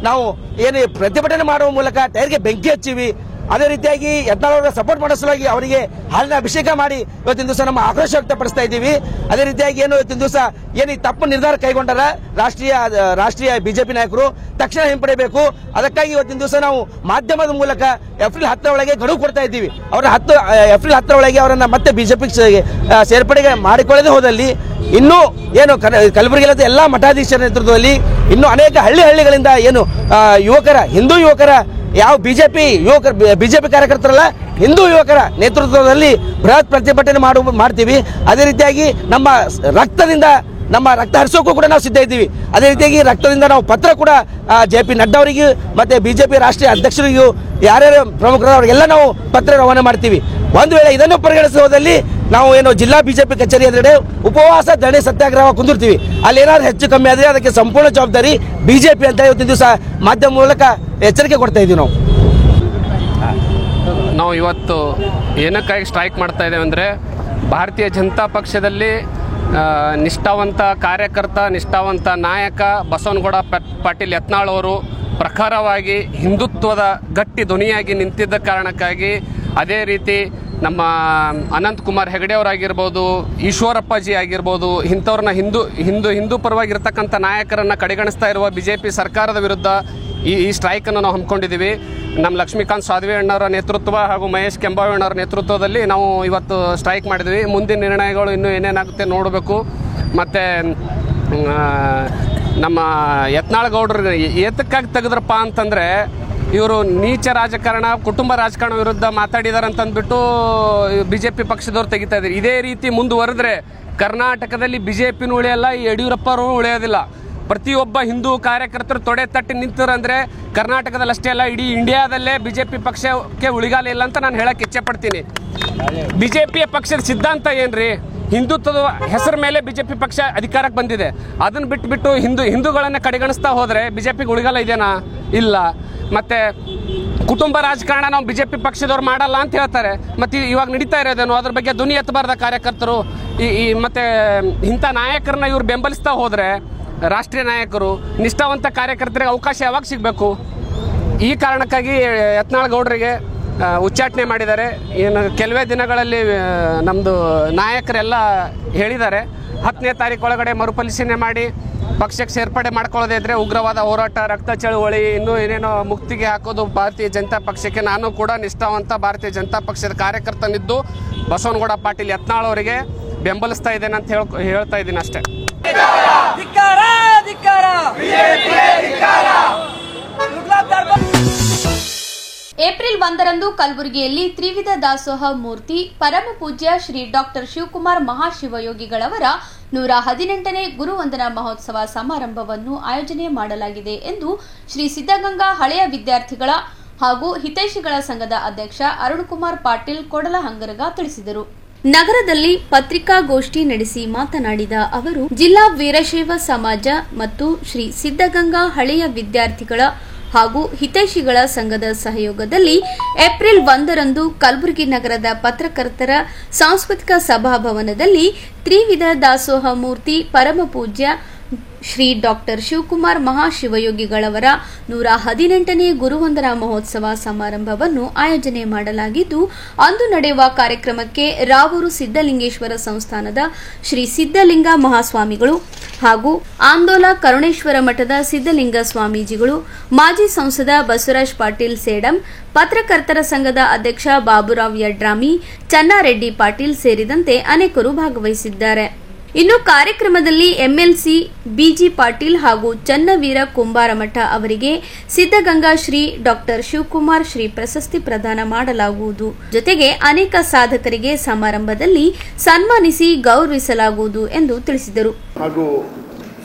ನಾವು ಏನು ಪ್ರತಿಭಟನೆ ಮಾಡುವ ಮೂಲಕ ಟೈರ್ಗೆ ಬೆಂಕಿ ಹಚ್ಚಿವಿ. ಅದೇ ರೀತಿಯಾಗಿ ಯತ್ನಾಳ್ ಅವರ ಸಪೋರ್ಟ್ ಮಾಡೋ ಸಲುವಾಗಿ ಅವರಿಗೆ ಹಾಲಿನ ಅಭಿಷೇಕ ಮಾಡಿ ಇವತ್ತಿನ ದಿವಸ ನಮ್ಮ ಆಕ್ರೋಶ ವ್ಯಕ್ತಪಡಿಸ್ತಾ ಇದ್ದೀವಿ. ಅದೇ ರೀತಿಯಾಗಿ ಏನು ಇವತ್ತಿನ ದಿವಸ ಏನು ಈ ತಪ್ಪು ನಿರ್ಧಾರ ಕೈಗೊಂಡರ ರಾಷ್ಟ್ರೀಯ ಬಿಜೆಪಿ ನಾಯಕರು ತಕ್ಷಣ ಹಿಂಪಡೆಯಬೇಕು. ಅದಕ್ಕಾಗಿ ಇವತ್ತಿನ ದಿವಸ ನಾವು ಮಾಧ್ಯಮದ ಮೂಲಕ ಏಪ್ರಿಲ್ 10 ಒಳಗೆ ಗಡುವು ಕೊಡ್ತಾ ಇದ್ದೀವಿ. ಅವರ ಏಪ್ರಿಲ್ 10 ಒಳಗೆ ಅವರನ್ನ ಮತ್ತೆ ಬಿಜೆಪಿ ಸೇರ್ಪಡೆಗೆ ಮಾಡಿಕೊಳ್ಳದೆ ಹೋದಲ್ಲಿ ಇನ್ನೂ ಏನು ಕಲಬುರಗಿ ಎಲ್ಲಾ ಮಠಾಧೀಶರ ನೇತೃತ್ವದಲ್ಲಿ ಇನ್ನೂ ಅನೇಕ ಹಳ್ಳಿಗಳಿಂದ ಏನು ಹಿಂದೂ ಯುವಕರ ಯಾವ ಬಿಜೆಪಿ ಕಾರ್ಯಕರ್ತರಲ್ಲ, ಹಿಂದೂ ಯುವಕರ ನೇತೃತ್ವದಲ್ಲಿ ಬೃಹತ್ ಪ್ರತಿಭಟನೆ ಮಾಡ್ತೀವಿ. ಅದೇ ರೀತಿಯಾಗಿ ನಮ್ಮ ರಕ್ತ ಹರಿಸೋಕ್ಕೂ ಕೂಡ ನಾವು ಸಿದ್ಧ ಇದ್ದೀವಿ. ಅದೇ ರೀತಿಯಾಗಿ ರಕ್ತದಿಂದ ನಾವು ಪತ್ರ ಕೂಡ JP ನಡ್ಡಾ ಅವರಿಗೂ ಮತ್ತೆ ಬಿಜೆಪಿ ರಾಷ್ಟ್ರೀಯ ಅಧ್ಯಕ್ಷರಿಗೂ ಯಾರ್ಯಾರು ಪ್ರಮುಖರು ಅವರಿಗೆಲ್ಲ ನಾವು ಪತ್ರ ರವಾನೆ ಮಾಡ್ತೀವಿ. ಒಂದು ವೇಳೆ ಇದನ್ನು ಪರಿಗಣಿಸುವುದಲ್ಲಿ ನಾವು ಏನು ಜಿಲ್ಲಾ ಬಿಜೆಪಿ ಕಚೇರಿ ಎದುರುಗಡೆ ಉಪವಾಸ ಧರಣಿ ಸತ್ಯಾಗ್ರಹ ಕುಂದಿರ್ತೀವಿ. ಅಲ್ಲಿ ಏನಾದ್ರು ಹೆಚ್ಚು ಕಮ್ಮಿ ಆದರೆ ಅದಕ್ಕೆ ಸಂಪೂರ್ಣ ಜವಾಬ್ದಾರಿ ಬಿಜೆಪಿ ಅಂತ ಇವತ್ತಿನ ದಿವಸ ಮಾಧ್ಯಮ ಮೂಲಕ ಎಚ್ಚರಿಕೆ ಕೊಡ್ತಾ ಇದ್ದೀವಿ. ನಾವು ಇವತ್ತು ಏನಕ್ಕಾಗಿ ಸ್ಟ್ರೈಕ್ ಮಾಡ್ತಾ ಇದ್ದೇವೆ ಅಂದರೆ, ಭಾರತೀಯ ಜನತಾ ಪಕ್ಷದಲ್ಲಿ ನಿಷ್ಠಾವಂತ ಕಾರ್ಯಕರ್ತ, ನಿಷ್ಠಾವಂತ ನಾಯಕ ಬಸವನಗೌಡ ಪಾಟೀಲ್ ಯತ್ನಾಳ್ ಅವರು ಪ್ರಖರವಾಗಿ ಹಿಂದುತ್ವದ ಗಟ್ಟಿ ಧ್ವನಿಯಾಗಿ ನಿಂತಿದ್ದ ಕಾರಣಕ್ಕಾಗಿ, ಅದೇ ರೀತಿ ನಮ್ಮ ಅನಂತ್ ಕುಮಾರ್ ಹೆಗಡೆ ಅವರಾಗಿರ್ಬೋದು, ಈಶ್ವರಪ್ಪಾಜಿ ಆಗಿರ್ಬೋದು, ಇಂಥವ್ರನ್ನ ಹಿಂದೂ ಪರವಾಗಿರ್ತಕ್ಕಂಥ ನಾಯಕರನ್ನು ಕಡೆಗಣಿಸ್ತಾ ಇರುವ ಬಿಜೆಪಿ ಸರ್ಕಾರದ ವಿರುದ್ಧ ಈ ಸ್ಟ್ರೈಕನ್ನು ನಾವು ಹಮ್ಮಿಕೊಂಡಿದ್ದೀವಿ. ನಮ್ಮ ಲಕ್ಷ್ಮೀಕಾಂತ್ ಸ್ವಾದಿ ಅಣ್ಣವರ ನೇತೃತ್ವ ಹಾಗೂ ಮಹೇಶ್ ಕೆಂಬಾವಿ ಅಣ್ಣವರ ನೇತೃತ್ವದಲ್ಲಿ ನಾವು ಇವತ್ತು ಸ್ಟ್ರೈಕ್ ಮಾಡಿದ್ವಿ. ಮುಂದಿನ ನಿರ್ಣಯಗಳು ಇನ್ನೂ ಏನೇನಾಗುತ್ತೆ ನೋಡಬೇಕು. ಮತ್ತು ನಮ್ಮ ಯತ್ನಾಳ್ ಗೌಡ್ರಿಗೆ ಏತಕ್ಕಾಗಿ ತೆಗೆದ್ರಪ್ಪ ಅಂತಂದರೆ, ಇವರು ನೀಚ ರಾಜಕಾರಣ, ಕುಟುಂಬ ರಾಜಕಾರಣ ವಿರುದ್ಧ ಮಾತಾಡಿದಾರೆ ಅಂತಂದ್ಬಿಟ್ಟು ಬಿಜೆಪಿ ಪಕ್ಷದವ್ರು ತೆಗಿತಾ ಇದ್ದಾರೆ. ಇದೇ ರೀತಿ ಮುಂದುವರೆದ್ರೆ ಕರ್ನಾಟಕದಲ್ಲಿ ಬಿಜೆಪಿನೂ ಉಳಿಯಲ್ಲ, ಯಡಿಯೂರಪ್ಪರು ಉಳಿಯೋದಿಲ್ಲ. ಪ್ರತಿಯೊಬ್ಬ ಹಿಂದೂ ಕಾರ್ಯಕರ್ತರು ತೊಡೆ ತಟ್ಟಿ ನಿಂತರಂದ್ರೆ ಕರ್ನಾಟಕದಲ್ಲಿ ಅಷ್ಟೇ ಅಲ್ಲ, ಇಡೀ ಇಂಡಿಯಾದಲ್ಲೇ ಬಿಜೆಪಿ ಪಕ್ಷಕ್ಕೆ ಉಳಿಗಾಲ ಇಲ್ಲ ಅಂತ ನಾನು ಹೇಳಕ್ಕೆ ಇಚ್ಛೆ ಪಡ್ತೀನಿ. ಬಿಜೆಪಿಯ ಪಕ್ಷದ ಸಿದ್ಧಾಂತ ಏನ್ರಿ? ಹಿಂದುತ್ವದ ಹೆಸರ ಮೇಲೆ ಬಿಜೆಪಿ ಪಕ್ಷ ಅಧಿಕಾರಕ್ಕೆ ಬಂದಿದೆ. ಅದನ್ನು ಬಿಟ್ಟು ಹಿಂದೂಗಳನ್ನು ಕಡೆಗಣಿಸ್ತಾ ಹೋದರೆ ಬಿಜೆಪಿಗೆ ಉಳಿಗಾಲ ಇದೆನಾ? ಇಲ್ಲ. ಮತ್ತು ಕುಟುಂಬ ರಾಜಕಾರಣ ನಾವು ಬಿಜೆಪಿ ಪಕ್ಷದವ್ರು ಮಾಡಲ್ಲ ಅಂತ ಹೇಳ್ತಾರೆ. ಮತ್ತು ಇವಾಗ ನಡೀತಾ ಇರೋದೇನು? ಅದ್ರ ಬಗ್ಗೆ ಧ್ವನಿ ಎತ್ತಬಾರ್ದ ಕಾರ್ಯಕರ್ತರು? ಮತ್ತು ಇಂಥ ನಾಯಕರನ್ನ ಇವ್ರು ಬೆಂಬಲಿಸ್ತಾ ಹೋದರೆ, ರಾಷ್ಟ್ರೀಯ ನಾಯಕರು ನಿಷ್ಠಾವಂತ ಕಾರ್ಯಕರ್ತರಿಗೆ ಅವಕಾಶ ಯಾವಾಗ ಸಿಗಬೇಕು? ಈ ಕಾರಣಕ್ಕಾಗಿ ಯತ್ನಾಳ್ ಗೌಡರಿಗೆ ಉಚ್ಚಾಟನೆ ಮಾಡಿದ್ದಾರೆ. ಏನು ಕೆಲವೇ ದಿನಗಳಲ್ಲಿ ನಮ್ಮದು ನಾಯಕರೆಲ್ಲ ಹೇಳಿದ್ದಾರೆ 10ನೇ ತಾರೀಕು ಒಳಗಡೆ ಮರುಪರಿಶೀಲನೆ ಮಾಡಿ ಪಕ್ಷಕ್ಕೆ ಸೇರ್ಪಡೆ ಮಾಡ್ಕೊಳ್ಳೋದೇ ಇದ್ರೆ ಉಗ್ರವಾದ ಹೋರಾಟ, ರಕ್ತ ಚಳುವಳಿ, ಇನ್ನೂ ಏನೇನೋ ಮುಕ್ತಿಗೆ ಹಾಕೋದು ಭಾರತೀಯ ಜನತಾ ಪಕ್ಷಕ್ಕೆ. ನಾನು ಕೂಡ ನಿಷ್ಠಾವಂತ ಭಾರತೀಯ ಜನತಾ ಪಕ್ಷದ ಕಾರ್ಯಕರ್ತನಿದ್ದು ಬಸವನಗೌಡ ಪಾಟೀಲ್ ಯತ್ನಾಳ್ ಅವರಿಗೆ ಬೆಂಬಲಿಸ್ತಾ ಇದ್ದೇನೆ ಅಂತ ಹೇಳ್ತಾ ಇದ್ದೀನಿ ಅಷ್ಟೇ. ಏಪ್ರಿಲ್ 1ರಂದು ಕಲಬುರಗಿಯಲ್ಲಿ ತ್ರಿವಿಧ ದಾಸೋಹ ಮೂರ್ತಿ ಪರಮ ಪೂಜ್ಯ ಶ್ರೀ ಡಾಕ್ಟರ್ ಶಿವಕುಮಾರ್ ಮಹಾಶಿವಯೋಗಿಗಳವರ 118ನೇ ಗುರುವಂದನಾ ಮಹೋತ್ಸವ ಸಮಾರಂಭವನ್ನು ಆಯೋಜನೆ ಮಾಡಲಾಗಿದೆ ಎಂದು ಶ್ರೀ ಸಿದ್ದಗಂಗಾ ಹಳೆಯ ವಿದ್ಯಾರ್ಥಿಗಳ ಹಾಗೂ ಹಿತೈಷಿಗಳ ಸಂಘದ ಅಧ್ಯಕ್ಷ ಅರುಣಕುಮಾರ್ ಪಾಟೀಲ್ ಕೊಡಲಹಂಗರಗ ತಿಳಿಸಿದರು. ನಗರದಲ್ಲಿ ಪತ್ರಿಕಾಗೋಷ್ಠಿ ನಡೆಸಿ ಮಾತನಾಡಿದ ಅವರು, ಜಿಲ್ಲಾ ವೀರಶೈವ ಸಮಾಜ ಮತ್ತು ಶ್ರೀ ಸಿದ್ದಗಂಗಾ ಹಳೆಯ ವಿದ್ಯಾರ್ಥಿಗಳ ಹಾಗೂ ಹಿತೈಷಿಗಳ ಸಂಘದ ಸಹಯೋಗದಲ್ಲಿ ಏಪ್ರಿಲ್ 1ರಂದು ಕಲಬುರಗಿ ನಗರದ ಪತ್ರಕರ್ತರ ಸಾಂಸ್ಕೃತಿಕ ಸಭಾಭವನದಲ್ಲಿ ತ್ರಿವಿಧ ದಾಸೋಹ ಮೂರ್ತಿ ಪರಮ ಪೂಜ್ಯ ಶ್ರೀ ಡಾಕ್ಟರ್ ಶಿವಕುಮಾರ್ ಮಹಾಶಿವಯೋಗಿಗಳವರ 118ನೇ ಗುರುವಂದನಾ ಮಹೋತ್ಸವ ಸಮಾರಂಭವನ್ನು ಆಯೋಜನೆ ಮಾಡಲಾಗಿದ್ದು, ಅಂದು ನಡೆಯುವ ಕಾರ್ಯಕ್ರಮಕ್ಕೆ ರಾವೂರು ಸಿದ್ದಲಿಂಗೇಶ್ವರ ಸಂಸ್ಥಾನದ ಶ್ರೀ ಸಿದ್ದಲಿಂಗ ಮಹಾಸ್ವಾಮಿಗಳು ಹಾಗೂ ಆಂದೋಲ ಕರುಣೇಶ್ವರ ಮಠದ ಸಿದ್ದಲಿಂಗ ಸ್ವಾಮೀಜಿಗಳು, ಮಾಜಿ ಸಂಸದ ಬಸವರಾಜ್ ಪಾಟೀಲ್ ಸೇಡಂ, ಪತ್ರಕರ್ತರ ಸಂಘದ ಅಧ್ಯಕ್ಷ ಬಾಬುರಾವ್ ಯಡ್ರಾಮಿ, ಚನ್ನಾರೆಡ್ಡಿ ಪಾಟೀಲ್ ಸೇರಿದಂತೆ ಅನೇಕರು ಭಾಗವಹಿಸಿದ್ದಾರೆ. ಇನ್ನು ಕಾರ್ಯಕ್ರಮದಲ್ಲಿ ಎಂಎಲ್ಸಿ ಬಿಜಿ ಪಾಟೀಲ್ ಹಾಗೂ ಚನ್ನವೀರ ಕುಂಬಾರಮಠ ಅವರಿಗೆ ಸಿದ್ದಗಂಗಾ ಶ್ರೀ ಡಾಕ್ಟರ್ ಶಿವಕುಮಾರ್ ಶ್ರೀ ಪ್ರಶಸ್ತಿ ಪ್ರದಾನ ಮಾಡಲಾಗುವುದು. ಜೊತೆಗೆ ಅನೇಕ ಸಾಧಕರಿಗೆ ಸಮಾರಂಭದಲ್ಲಿ ಸನ್ಮಾನಿಸಿ ಗೌರವಿಸಲಾಗುವುದು ಎಂದು ತಿಳಿಸಿದರು. ಹಾಗೂ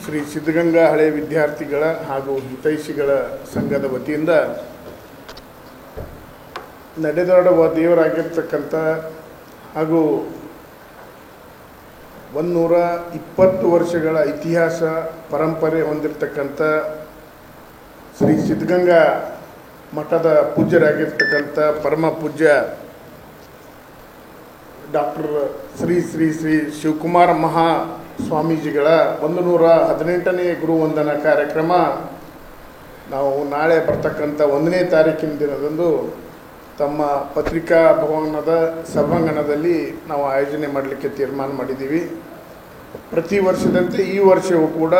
ಶ್ರೀ ಸಿದ್ದಗಂಗಾ ಹಳೆಯ ವಿದ್ಯಾರ್ಥಿಗಳ ಹಾಗೂ ಹಿತೈಷಿಗಳ ಸಂಘದ ವತಿಯಿಂದ ನಡೆದಾಡುವ ದೇವರಾಗಿರ್ತಕ್ಕಂಥ ಹಾಗೂ 120 ವರ್ಷಗಳ ಇತಿಹಾಸ ಪರಂಪರೆ ಹೊಂದಿರತಕ್ಕಂಥ ಶ್ರೀ ಸಿದ್ಧಗಂಗಾ ಮಠದ ಪೂಜ್ಯರಾಗಿರ್ತಕ್ಕಂಥ ಪರಮ ಪೂಜ್ಯ ಡಾಕ್ಟರ್ ಶ್ರೀ ಶ್ರೀ ಶ್ರೀ ಶಿವಕುಮಾರ ಮಹಾ ಸ್ವಾಮೀಜಿಗಳ 118ನೇ ಗುರುವಂದನಾ ಕಾರ್ಯಕ್ರಮ ನಾವು ನಾಳೆ ಬರ್ತಕ್ಕಂಥ 1ನೇ ತಾರೀಕಿನ ದಿನದಂದು ತಮ್ಮ ಪತ್ರಿಕಾ ಭವನದ ಸಭಾಂಗಣದಲ್ಲಿ ನಾವು ಆಯೋಜನೆ ಮಾಡಲಿಕ್ಕೆ ತೀರ್ಮಾನ ಮಾಡಿದ್ದೀವಿ. ಪ್ರತಿ ವರ್ಷದಂತೆ ಈ ವರ್ಷವೂ ಕೂಡ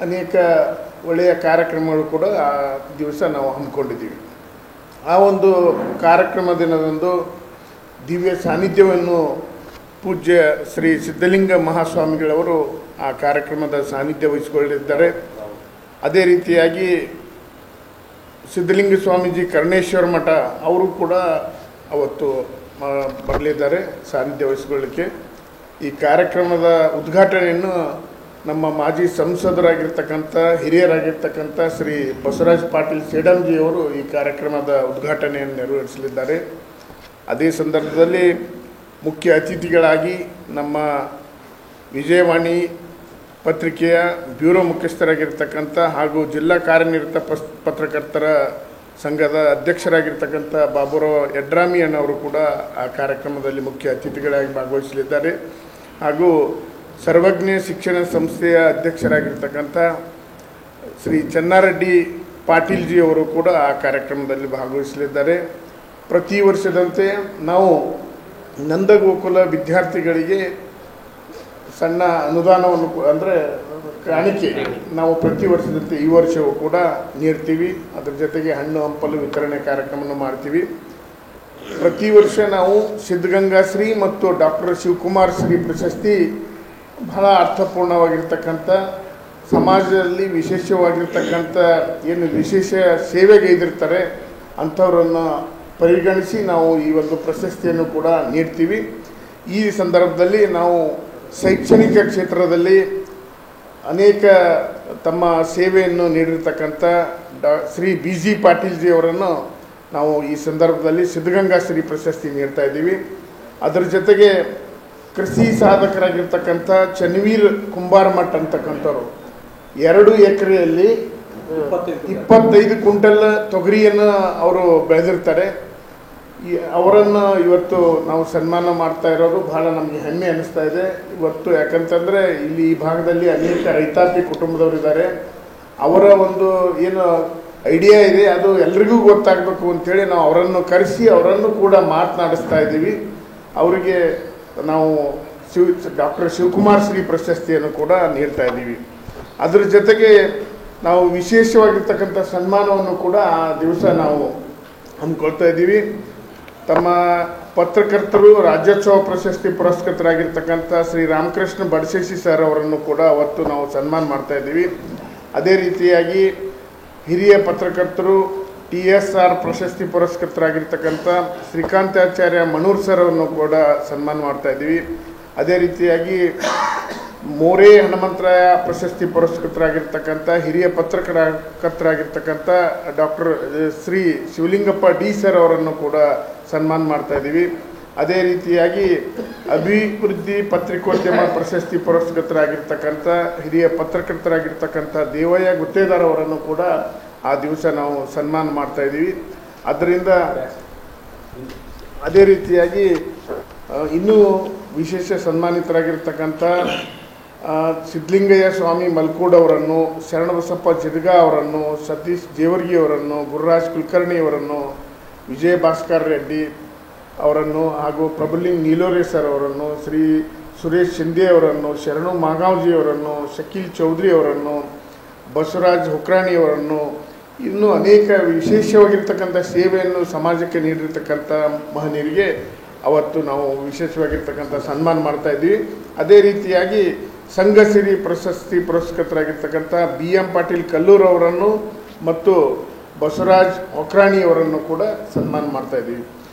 ಅನೇಕ ಒಳ್ಳೆಯ ಕಾರ್ಯಕ್ರಮಗಳು ಕೂಡ ಆ ದಿವಸ ನಾವು ಹಮ್ಮಿಕೊಂಡಿದ್ದೀವಿ. ಆ ಒಂದು ಕಾರ್ಯಕ್ರಮ ದಿನದಂದು ದಿವ್ಯ ಸಾನ್ನಿಧ್ಯವನ್ನು ಪೂಜ್ಯ ಶ್ರೀ ಸಿದ್ದಲಿಂಗ ಮಹಾಸ್ವಾಮಿಗಳವರು ಆ ಕಾರ್ಯಕ್ರಮದ ಸಾನ್ನಿಧ್ಯ ವಹಿಸಿಕೊಳ್ಳಲಿದ್ದಾರೆ. ಅದೇ ರೀತಿಯಾಗಿ ಸಿದ್ದಲಿಂಗ ಸ್ವಾಮೀಜಿ ಕರುಣೇಶ್ವರ ಮಠ ಅವರು ಕೂಡ ಅವತ್ತು ಬರಲಿದ್ದಾರೆ ಸಾನ್ನಿಧ್ಯ ವಹಿಸಿಕೊಳ್ಳಲಿಕ್ಕೆ. ಈ ಕಾರ್ಯಕ್ರಮದ ಉದ್ಘಾಟನೆಯನ್ನು ನಮ್ಮ ಮಾಜಿ ಸಂಸದರಾಗಿರ್ತಕ್ಕಂಥ ಹಿರಿಯರಾಗಿರ್ತಕ್ಕಂಥ ಶ್ರೀ ಬಸವರಾಜ್ ಪಾಟೀಲ್ ಸೇಡಂಜಿಯವರು ಈ ಕಾರ್ಯಕ್ರಮದ ಉದ್ಘಾಟನೆಯನ್ನು ನೆರವೇರಿಸಲಿದ್ದಾರೆ. ಅದೇ ಸಂದರ್ಭದಲ್ಲಿ ಮುಖ್ಯ ಅತಿಥಿಗಳಾಗಿ ನಮ್ಮ ವಿಜಯವಾಣಿ ಪತ್ರಿಕೆಯ ಬ್ಯೂರೋ ಮುಖ್ಯಸ್ಥರಾಗಿರ್ತಕ್ಕಂಥ ಹಾಗೂ ಜಿಲ್ಲಾ ಕಾರ್ಯನಿರತ ಪತ್ರಕರ್ತರ ಸಂಘದ ಅಧ್ಯಕ್ಷರಾಗಿರ್ತಕ್ಕಂಥ ಬಾಬುರಾವ್ ಯಡ್ರಾಮಿಯನ್ನವರು ಕೂಡ ಆ ಕಾರ್ಯಕ್ರಮದಲ್ಲಿ ಮುಖ್ಯ ಅತಿಥಿಗಳಾಗಿ ಭಾಗವಹಿಸಲಿದ್ದಾರೆ. ಹಾಗೂ ಸರ್ವಜ್ಞ ಶಿಕ್ಷಣ ಸಂಸ್ಥೆಯ ಅಧ್ಯಕ್ಷರಾಗಿರ್ತಕ್ಕಂಥ ಶ್ರೀ ಚನ್ನಾರೆಡ್ಡಿ ಪಾಟೀಲ್ಜಿಯವರು ಕೂಡ ಆ ಕಾರ್ಯಕ್ರಮದಲ್ಲಿ ಭಾಗವಹಿಸಲಿದ್ದಾರೆ. ಪ್ರತಿ ವರ್ಷದಂತೆ ನಾವು ನಂದಗೋಕುಲ ವಿದ್ಯಾರ್ಥಿಗಳಿಗೆ ಸಣ್ಣ ಅನುದಾನವನ್ನು ಅಂದರೆ ಕಾಣಿಕೆ ನಾವು ಪ್ರತಿ ವರ್ಷದಂತೆ ಈ ವರ್ಷವೂ ಕೂಡ ನೀಡ್ತೀವಿ. ಅದರ ಜೊತೆಗೆ ಹಣ್ಣು ಹಂಪಲು ವಿತರಣೆ ಕಾರ್ಯಕ್ರಮವನ್ನು ಮಾಡ್ತೀವಿ. ಪ್ರತಿ ವರ್ಷ ನಾವು ಸಿದ್ಧಗಂಗಾ ಶ್ರೀ ಮತ್ತು ಡಾಕ್ಟರ್ ಶಿವಕುಮಾರ್ ಶ್ರೀ ಪ್ರಶಸ್ತಿ ಬಹಳ ಅರ್ಥಪೂರ್ಣವಾಗಿರ್ತಕ್ಕಂಥ ಸಮಾಜದಲ್ಲಿ ವಿಶೇಷವಾಗಿರ್ತಕ್ಕಂಥ ಏನು ವಿಶೇಷ ಸೇವೆಗೈದಿರ್ತಾರೆ ಅಂಥವರನ್ನು ಪರಿಗಣಿಸಿ ನಾವು ಈ ಒಂದು ಪ್ರಶಸ್ತಿಯನ್ನು ಕೂಡ ನೀಡ್ತೀವಿ. ಈ ಸಂದರ್ಭದಲ್ಲಿ ನಾವು ಶೈಕ್ಷಣಿಕ ಕ್ಷೇತ್ರದಲ್ಲಿ ಅನೇಕ ತಮ್ಮ ಸೇವೆಯನ್ನು ನೀಡಿರ್ತಕ್ಕಂಥ ಶ್ರೀ ಬಿ ಜಿ ಪಾಟೀಲ್ಜಿಯವರನ್ನು ನಾವು ಈ ಸಂದರ್ಭದಲ್ಲಿ ಸಿದ್ಧಗಂಗಾ ಶ್ರೀ ಪ್ರಶಸ್ತಿ ನೀಡ್ತಾ ಇದ್ದೀವಿ. ಅದರ ಜೊತೆಗೆ ಕೃಷಿ ಸಾಧಕರಾಗಿರ್ತಕ್ಕಂಥ ಚನ್ನವೀರ್ ಕುಂಬಾರಮಠ್ ಅಂತಕ್ಕಂಥವ್ರು 2 ಎಕರೆಯಲ್ಲಿ 25 ಕ್ವಿಂಟಲ್ ತೊಗರಿಯನ್ನು ಅವರು ಬೆಳೆದಿರ್ತಾರೆ. ಅವರನ್ನು ಇವತ್ತು ನಾವು ಸನ್ಮಾನ ಮಾಡ್ತಾ ಇರೋದು ಬಹಳ ನಮಗೆ ಹೆಮ್ಮೆ ಅನ್ನಿಸ್ತಾ ಇದೆ ಇವತ್ತು. ಯಾಕಂತಂದರೆ ಇಲ್ಲಿ ಈ ಭಾಗದಲ್ಲಿ ಅನೇಕ ರೈತಾಪಿ ಕುಟುಂಬದವರಿದ್ದಾರೆ. ಅವರ ಒಂದು ಏನು ಐಡಿಯಾ ಇದೆ ಅದು ಎಲ್ರಿಗೂ ಗೊತ್ತಾಗಬೇಕು ಅಂಥೇಳಿ ನಾವು ಅವರನ್ನು ಕರೆಸಿ ಅವರನ್ನು ಕೂಡ ಮಾತನಾಡಿಸ್ತಾ ಇದ್ದೀವಿ. ಅವರಿಗೆ ನಾವು ಡಾಕ್ಟರ್ ಶಿವಕುಮಾರ್ ಶ್ರೀ ಪ್ರಶಸ್ತಿಯನ್ನು ಕೂಡ ನೀಡ್ತಾ ಇದ್ದೀವಿ. ಅದರ ಜೊತೆಗೆ ನಾವು ವಿಶೇಷವಾಗಿರ್ತಕ್ಕಂಥ ಸನ್ಮಾನವನ್ನು ಕೂಡ ಆ ದಿವಸ ನಾವು ಹಮ್ಮಿಕೊಳ್ತಾ ಇದ್ದೀವಿ. ತಮ್ಮ ಪತ್ರಕರ್ತರು ರಾಜ್ಯೋತ್ಸವ ಪ್ರಶಸ್ತಿ ಪುರಸ್ಕೃತರಾಗಿರ್ತಕ್ಕಂಥ ಶ್ರೀ ರಾಮಕೃಷ್ಣ ಬಡಶೇಷಿ ಸರ್ ಅವರನ್ನು ಕೂಡ ಅವತ್ತು ನಾವು ಸನ್ಮಾನ ಮಾಡ್ತಾ ಇದ್ದೀವಿ. ಅದೇ ರೀತಿಯಾಗಿ ಹಿರಿಯ ಪತ್ರಕರ್ತರು TSR ಪ್ರಶಸ್ತಿ ಪುರಸ್ಕೃತರಾಗಿರ್ತಕ್ಕಂಥ ಶ್ರೀಕಾಂತಾಚಾರ್ಯ ಮಣೂರ್ ಸರ್ ಅವರನ್ನು ಕೂಡ ಸನ್ಮಾನ ಮಾಡ್ತಾ ಇದ್ದೀವಿ. ಅದೇ ರೀತಿಯಾಗಿ ಮೋರೆ ಹನುಮಂತರಾಯ ಪ್ರಶಸ್ತಿ ಪುರಸ್ಕೃತರಾಗಿರ್ತಕ್ಕಂಥ ಹಿರಿಯ ಪತ್ರಕರ್ತರಾಗಿರ್ತಕ್ಕಂಥ doctor Shri Shivalingappa D sir ಅವರನ್ನು ಕೂಡ ಸನ್ಮಾನ ಮಾಡ್ತಾ ಇದ್ದೀವಿ. ಅದೇ ರೀತಿಯಾಗಿ ಅಭಿವೃದ್ಧಿ ಪತ್ರಿಕೋದ್ಯಮ ಪ್ರಶಸ್ತಿ ಪುರಸ್ಕೃತರಾಗಿರ್ತಕ್ಕಂಥ ಹಿರಿಯ ಪತ್ರಕರ್ತರಾಗಿರ್ತಕ್ಕಂಥ ದೇವಯ್ಯ ಗುತ್ತೇದಾರ್ ಅವರನ್ನು ಕೂಡ ಆ ದಿವಸ ನಾವು ಸನ್ಮಾನ ಮಾಡ್ತಾ ಇದ್ದೀವಿ. ಅದರಿಂದ ಅದೇ ರೀತಿಯಾಗಿ ಇನ್ನೂ ವಿಶೇಷ ಸನ್ಮಾನಿತರಾಗಿರ್ತಕ್ಕಂಥ ಸಿದ್ಧಲಿಂಗಯ್ಯ ಸ್ವಾಮಿ ಮಲ್ಕೂಡ್ ಅವರನ್ನು, ಶರಣಬಸಪ್ಪ ಜಿದಗಾ ಅವರನ್ನು, ಸತೀಶ್ ಜೇವರ್ಗಿ ಅವರನ್ನು, ಗುರುರಾಜ್ ಕುಲಕರ್ಣಿ ಅವರನ್ನು, ವಿಜಯ ಭಾಸ್ಕರ್ ರೆಡ್ಡಿ ಅವರನ್ನು ಹಾಗೂ ಪ್ರಭುಲಿಂಗ್ ನೀಲೋರೆ ಸರ್ ಅವರನ್ನು, ಶ್ರೀ ಸುರೇಶ್ ಶಿಂದೆ ಅವರನ್ನು, ಶರಣು ಮಾಗಾವ್ಜಿ ಅವರನ್ನು, ಶಕೀಲ್ ಚೌಧರಿ ಅವರನ್ನು, ಬಸವರಾಜ್ ಹುಕ್ರಾಣಿ ಅವರನ್ನು, ಇನ್ನೂ ಅನೇಕ ವಿಶೇಷವಾಗಿರ್ತಕ್ಕಂಥ ಸೇವೆಯನ್ನು ಸಮಾಜಕ್ಕೆ ನೀಡಿರ್ತಕ್ಕಂಥ ಮಹನೀಯರಿಗೆ ಅವತ್ತು ನಾವು ವಿಶೇಷವಾಗಿರ್ತಕ್ಕಂಥ ಸನ್ಮಾನ ಮಾಡ್ತಾ ಇದ್ದೀವಿ. ಅದೇ ರೀತಿಯಾಗಿ ಸಂಘಸಿರಿ ಪ್ರಶಸ್ತಿ ಪುರಸ್ಕೃತರಾಗಿರ್ತಕ್ಕಂಥ BM ಪಾಟೀಲ್ ಕಲ್ಲೂರ್ ಅವರನ್ನು ಮತ್ತು ಬಸವರಾಜ್ ಹೊಕ್ರಾಣಿ ಅವರನ್ನು ಕೂಡ ಸನ್ಮಾನ ಮಾಡ್ತಾ ಇದ್ದೀವಿ.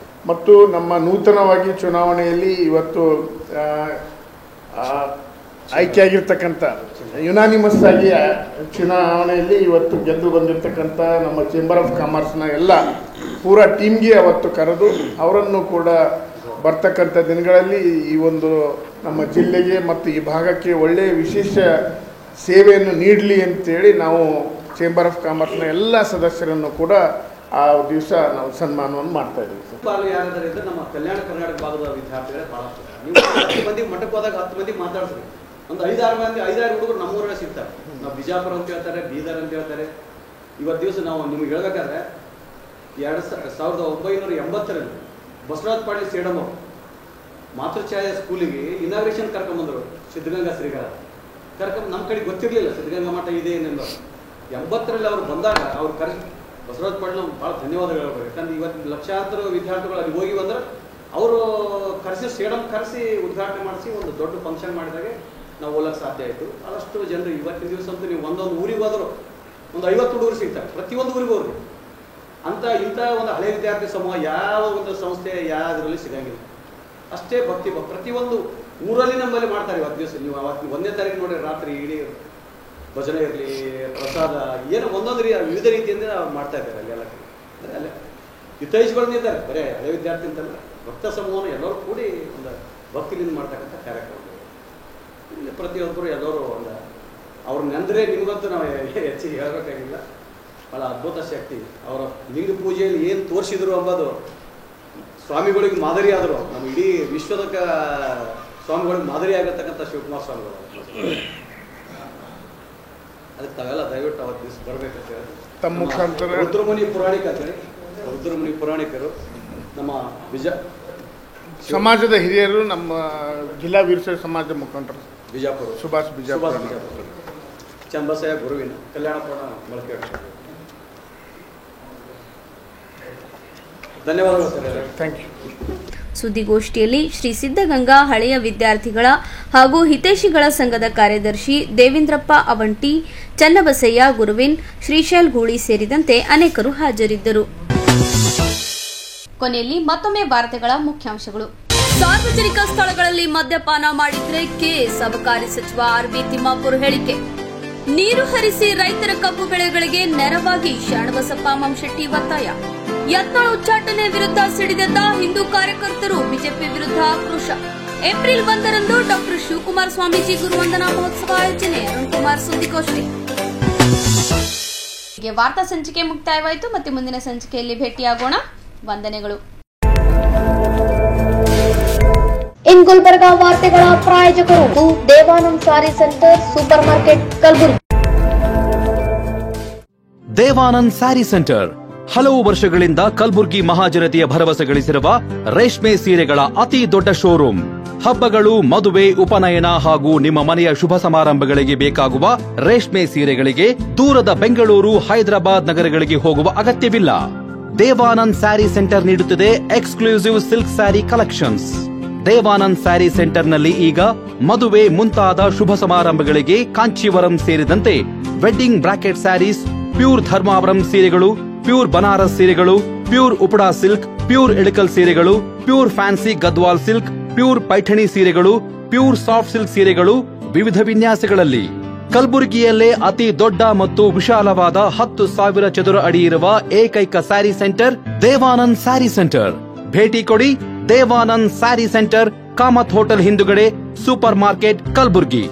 ಮತ್ತು ನಮ್ಮ ನೂತನವಾಗಿ ಚುನಾವಣೆಯಲ್ಲಿ ಇವತ್ತು ಆಯ್ಕೆಯಾಗಿರ್ತಕ್ಕಂಥ ಯುನಾನಿಮಸ್ ಆಗಿ ಚುನಾವಣೆಯಲ್ಲಿ ಇವತ್ತು ಗೆದ್ದು ಬಂದಿರತಕ್ಕಂಥ ನಮ್ಮ ಚೇಂಬರ್ ಆಫ್ ಕಾಮರ್ಸ್ನ ಎಲ್ಲ ಪೂರಾ ಟೀಮ್ಗೆ ಅವತ್ತು ಕರೆದು ಅವರನ್ನು ಕೂಡ ಬರ್ತಕ್ಕಂಥ ದಿನಗಳಲ್ಲಿ ಈ ಒಂದು ನಮ್ಮ ಜಿಲ್ಲೆಗೆ ಮತ್ತು ಈ ಭಾಗಕ್ಕೆ ಒಳ್ಳೆಯ ವಿಶೇಷ ಸೇವೆಯನ್ನು ನೀಡಲಿ ಅಂತೇಳಿ ನಾವು ಚೇಂಬರ್ ಆಫ್ ಕಾಮರ್ಸ್ನ ಎಲ್ಲ ಸದಸ್ಯರನ್ನು ಕೂಡ ಆ ದಿವಸ ನಾವು ಸನ್ಮಾನವನ್ನು ಮಾಡ್ತಾ ಇದ್ದೀವಿ. ಯಾರಾದ್ರೆ ನಮ್ಮ ಕಲ್ಯಾಣ ಕರ್ನಾಟಕ ಭಾಗದ ವಿದ್ಯಾರ್ಥಿಗಳೇ ಭಾಳಷ್ಟು ನೀವು 10 ಮಂದಿ ಮಠಕ್ಕೆ ಹೋದಾಗ 10 ಮಂದಿ ಮಾತಾಡ್ತೀವಿ. ಒಂದು 5-6 ಹುಡುಗರು ನಮ್ಮೂರಲ್ಲೇ ಸಿಗ್ತಾರೆ. ನಾವು ಬಿಜಾಪುರ ಅಂತ ಹೇಳ್ತಾರೆ, ಬೀದರ್ ಅಂತ ಹೇಳ್ತಾರೆ. ಇವತ್ತು ದಿವಸ ನಾವು ನಿಮ್ಗೆ ಹೇಳ್ಬೇಕಾದ್ರೆ 1980ರಲ್ಲಿ ಬಸವರಾಜ್ ಪಾಟೀಲ್ ಸೇಡಮ್ ಅವರು ಮಾತೃಛಾಯ ಸ್ಕೂಲಿಗೆ ಇನಾಗ್ರೇಷನ್ ಕರ್ಕೊಂಬಂದರು. ಸಿದ್ಧಗಂಗಾ ಶ್ರೀಗಳ ನಮ್ಮ ಕಡೆ ಗೊತ್ತಿರಲಿಲ್ಲ ಸಿದ್ಧಗಂಗಾ ಮಠ ಇದೆ ಏನೆಲ್ಲ. 80ರಲ್ಲಿ ಅವರು ಬಂದಾಗ ಅವ್ರು ಬಸವರಾಜ್ ಪಾಟೀಲ್ ಭಾಳ ಧನ್ಯವಾದಗಳು ಹೇಳ್ಬೇಕು. ಯಾಕಂದ್ರೆ ಇವತ್ತು ಲಕ್ಷಾಂತರ ವಿದ್ಯಾರ್ಥಿಗಳು ಅಲ್ಲಿ ಹೋಗಿ ಬಂದ್ರೆ ಅವರು ಸೇಡಮ್ ಕರೆಸಿ ಉದ್ಘಾಟನೆ ಮಾಡಿಸಿ ಒಂದು ದೊಡ್ಡ ಫಂಕ್ಷನ್ ಮಾಡಿದಾಗ ನಾವು ಹೋಗಕ್ಕೆ ಸಾಧ್ಯ ಆಯಿತು. ಅದಷ್ಟು ಜನರು ಇವತ್ತಿನ ದಿವಸ ಅಂತೂ ನೀವು ಒಂದೊಂದು ಊರಿಗೆ ಹೋದ್ರು ಒಂದು 50 ಹುಡುಗರು ಸಿಗ್ತಾರೆ ಪ್ರತಿಯೊಂದು ಊರಿಗೂ ಹೋದ್ರು. ಇಂಥ ಒಂದು ಹಳೆ ವಿದ್ಯಾರ್ಥಿ ಸಮೂಹ ಯಾವ ಒಂದು ಸಂಸ್ಥೆ ಯಾವುದರಲ್ಲಿ ಸಿಗಂಗಿಲ್ಲ. ಅಷ್ಟೇ ಭಕ್ತಿ ಪ್ರತಿಯೊಂದು ಊರಲ್ಲಿ ನಮ್ಮಲ್ಲಿ ಮಾಡ್ತಾರೆ. ಇವತ್ತು ದಿವಸ ನೀವು ಅವತ್ತು 1ನೇ ತಾರೀಕು ನೋಡಿ ರಾತ್ರಿ ಇಡೀ ಭಜನೆ ಇರಲಿ, ಪ್ರಸಾದ ಏನೋ ಒಂದೊಂದು ವಿವಿಧ ರೀತಿಯಿಂದ ಮಾಡ್ತಾ ಇದ್ದಾರೆ ಅಲ್ಲಿ ಎಲ್ಲ ಕಡೆ. ಅಂದರೆ ಅಲ್ಲೇ ಹಿತೈಷಿಗಳನ್ನ ಇದ್ದಾರೆ, ಬರೀ ಹಳೆ ವಿದ್ಯಾರ್ಥಿ ಅಂತಲ್ಲ, ಭಕ್ತ ಸಮೂಹನ ಎಲ್ಲರೂ ಕೂಡಿ ಒಂದು ಭಕ್ತಿಲಿಂದ ಮಾಡ್ತಕ್ಕಂಥ ಕಾರ್ಯಕ್ರಮ. ಇಲ್ಲಿ ಪ್ರತಿಯೊಬ್ಬರು ಎಲ್ಲರೂ ಒಂದು ಅವ್ರು ನೆಂದರೆ ನಿಮಗಂತೂ ನಾವು ಹೆಚ್ಚಿಗೆ ಹೇಳಬೇಕಾಗಿಲ್ಲ. ಭಾಳ ಅದ್ಭುತ ಶಕ್ತಿ. ಅವರ ಲಿಂಗ ಪೂಜೆಯಲ್ಲಿ ಏನು ತೋರಿಸಿದ್ರು ಅಂಬೋದು ಸ್ವಾಮಿಗಳಿಗೆ ಮಾದರಿ ಆದರು. ನಮ್ಮ ಇಡೀ ವಿಶ್ವದ ಸ್ವಾಮಿಗಳಿಗೆ ಮಾದರಿ ಆಗಿರ್ತಕ್ಕಂಥ ಶಿವಕುಮಾರ ಸ್ವಾಮಿಗಳು. ಅದಕ್ಕೆ ತಾವೆಲ್ಲ ದಯವಿಟ್ಟು ಅವತ್ತು ದಿವಸ ಬರಬೇಕಂತ ಹೇಳಿ ತಮ್ಮ ಮುಖಾಂತರ ರುದ್ರಮುನಿ ಪುರಾಣಿಕ ಅಂತೇಳಿ ರುದ್ರಮುನಿ ಪುರಾಣಿಕರು ನಮ್ಮ ಸಮಾಜದ ಹಿರಿಯರು, ನಮ್ಮ ಜಿಲ್ಲಾ ವೀರಶೈವ ಸಮಾಜದ ಮುಖಂಡರು ಬಿಜಾಪುರ ಸುಭಾಷ್ ಬಿಜಾಪುರ ಚನ್ನಬಸಯ್ಯ ಗುರುವಿನ ಕಲ್ಯಾಣಪುರ ಬಳಕೆ. ಧನ್ಯವಾದಗಳು ಸರ್. Thank you. ಸುದ್ದಿಗೋಷ್ಠಿಯಲ್ಲಿ ಶ್ರೀ ಸಿದ್ಧಗಂಗಾ ಹಳೆಯ ವಿದ್ಯಾರ್ಥಿಗಳ ಹಾಗೂ ಹಿತೈಷಿಗಳ ಸಂಘದ ಕಾರ್ಯದರ್ಶಿ ದೇವೇಂದ್ರಪ್ಪ ಅವಂಟಿ, ಚನ್ನಬಸಯ್ಯ ಗುರುವಿನ್, ಶ್ರೀಶೈಲ್ ಗೂಳಿ ಸೇರಿದಂತೆ ಅನೇಕರು ಹಾಜರಿದ್ದರು. ಕೊನೆಯಲ್ಲಿ ಮತ್ತೊಮ್ಮೆ ವಾರ್ತೆಗಳ ಮುಖ್ಯಾಂಶಗಳು. ಸಾರ್ವಜನಿಕ ಸ್ಥಳಗಳಲ್ಲಿ ಮದ್ಯಪಾನ ಮಾಡಿದ್ರೆ ಕೇಸ್, ಅಬಕಾರಿ ಸಚಿವ ಆರ್ಬಿ ತಿಮ್ಮಾಪುರ್ ಹೇಳಿಕೆ. ನೀರು ಹರಿಸಿ ರೈತರ ಕಬ್ಬು ಬೆಳೆಗಳಿಗೆ ನೆರವಾಗಿ ಶರಣಬಸಪ್ಪ ಮಂಶೆಟ್ಟಿ ಒತ್ತಾಯ. ಯತ್ನಾಳ್ ಉಚ್ಚಾಟನೆ ವಿರುದ್ಧ ಸಿಡಿದೆದ್ದ ಹಿಂದೂ ಕಾರ್ಯಕರ್ತರು, ಬಿಜೆಪಿ ವಿರುದ್ಧ ಆಕ್ರೋಶ. ಏಪ್ರಿಲ್ 1ರಂದು ಡಾಕ್ಟರ್ ಶಿವಕುಮಾರ್ ಸ್ವಾಮೀಜಿ ಗುರುವಂದನಾ ಮಹೋತ್ಸವ ಆಯೋಜನೆ. ಅರುಣ್ಕುಮಾರ್ ಸುದ್ದಿಗೋಷ್ಠಿ. ವಾರ್ತಾ ಸಂಚಿಕೆ ಮುಕ್ತಾಯವಾಯಿತು. ಮತ್ತೆ ಮುಂದಿನ ಸಂಚಿಕೆಯಲ್ಲಿ ಭೇಟಿಯಾಗೋಣ. ವಂದನೆಗಳು. ಇನ್ ಗುಲ್ಬರ್ಗಾ ವಾರ್ತೆಗಳ ಪ್ರಾಯೋಜಕರು Devanand sari centre supermarket Kalaburagi. Devanand sari centre ಹಲವು ವರ್ಷಗಳಿಂದ ಕಲಬುರ್ಗಿ ಮಹಾಜನತೆಯ ಭರವಸೆ ಗಳಿಸಿರುವ ರೇಷ್ಮೆ ಸೀರೆಗಳ ಅತಿ ದೊಡ್ಡ ಶೋರೂಮ್. ಹಬ್ಬಗಳು, ಮದುವೆ, ಉಪನಯನ ಹಾಗೂ ನಿಮ್ಮ ಮನೆಯ ಶುಭ ಸಮಾರಂಭಗಳಿಗೆ ಬೇಕಾಗುವ ರೇಷ್ಮೆ ಸೀರೆಗಳಿಗೆ ದೂರದ ಬೆಂಗಳೂರು, ಹೈದರಾಬಾದ್ ನಗರಗಳಿಗೆ ಹೋಗುವ ಅಗತ್ಯವಿಲ್ಲ. ದೇವಾನಂದ್ ಸ್ಯಾರಿ ಸೆಂಟರ್ ನೀಡುತ್ತಿದೆ exclusive silk sari collections. Devanand sari ಸೆಂಟರ್ನಲ್ಲಿ ಈಗ ಮದುವೆ ಮುಂತಾದ ಶುಭ ಸಮಾರಂಭಗಳಿಗೆ ಕಾಂಚೀವರಂ ಸೇರಿದಂತೆ wedding bracket saris, pure Dharmavaram ಸೀರೆಗಳು, ಪ್ಯೂರ್ ಬನಾರಸ್ ಸೀರೆಗಳು, pure Uppada silk, pure Ilkal ಸೀರೆಗಳು, pure fancy Gadwal silk, pure Paithani ಸೀರೆಗಳು, ಪ್ಯೂರ್ ಸಾಫ್ಟ್ ಸಿಲ್ಕ್ ಸೀರೆಗಳು ವಿವಿಧ ವಿನ್ಯಾಸಗಳಲ್ಲಿ. ಕಲಬುರಗಿಯಲ್ಲೇ ಅತಿ ದೊಡ್ಡ ಮತ್ತು ವಿಶಾಲವಾದ 10,000 ಚದುರ ಅಡಿ ಇರುವ ಏಕೈಕ ಸ್ಯಾರಿ ಸೆಂಟರ್ ದೇವಾನಂದ್ ಸ್ಯಾರಿ ಸೆಂಟರ್. ಭೇಟಿ ಕೊಡಿ. ದೇವಾನಂದ್ ಸ್ಯಾರಿ ಸೆಂಟರ್, ಕಾಮತ್ ಹೋಟೆಲ್ ಹಿಂದುಗಡೆ, ಸೂಪರ್ ಮಾರ್ಕೆಟ್, ಕಲಬುರಗಿ.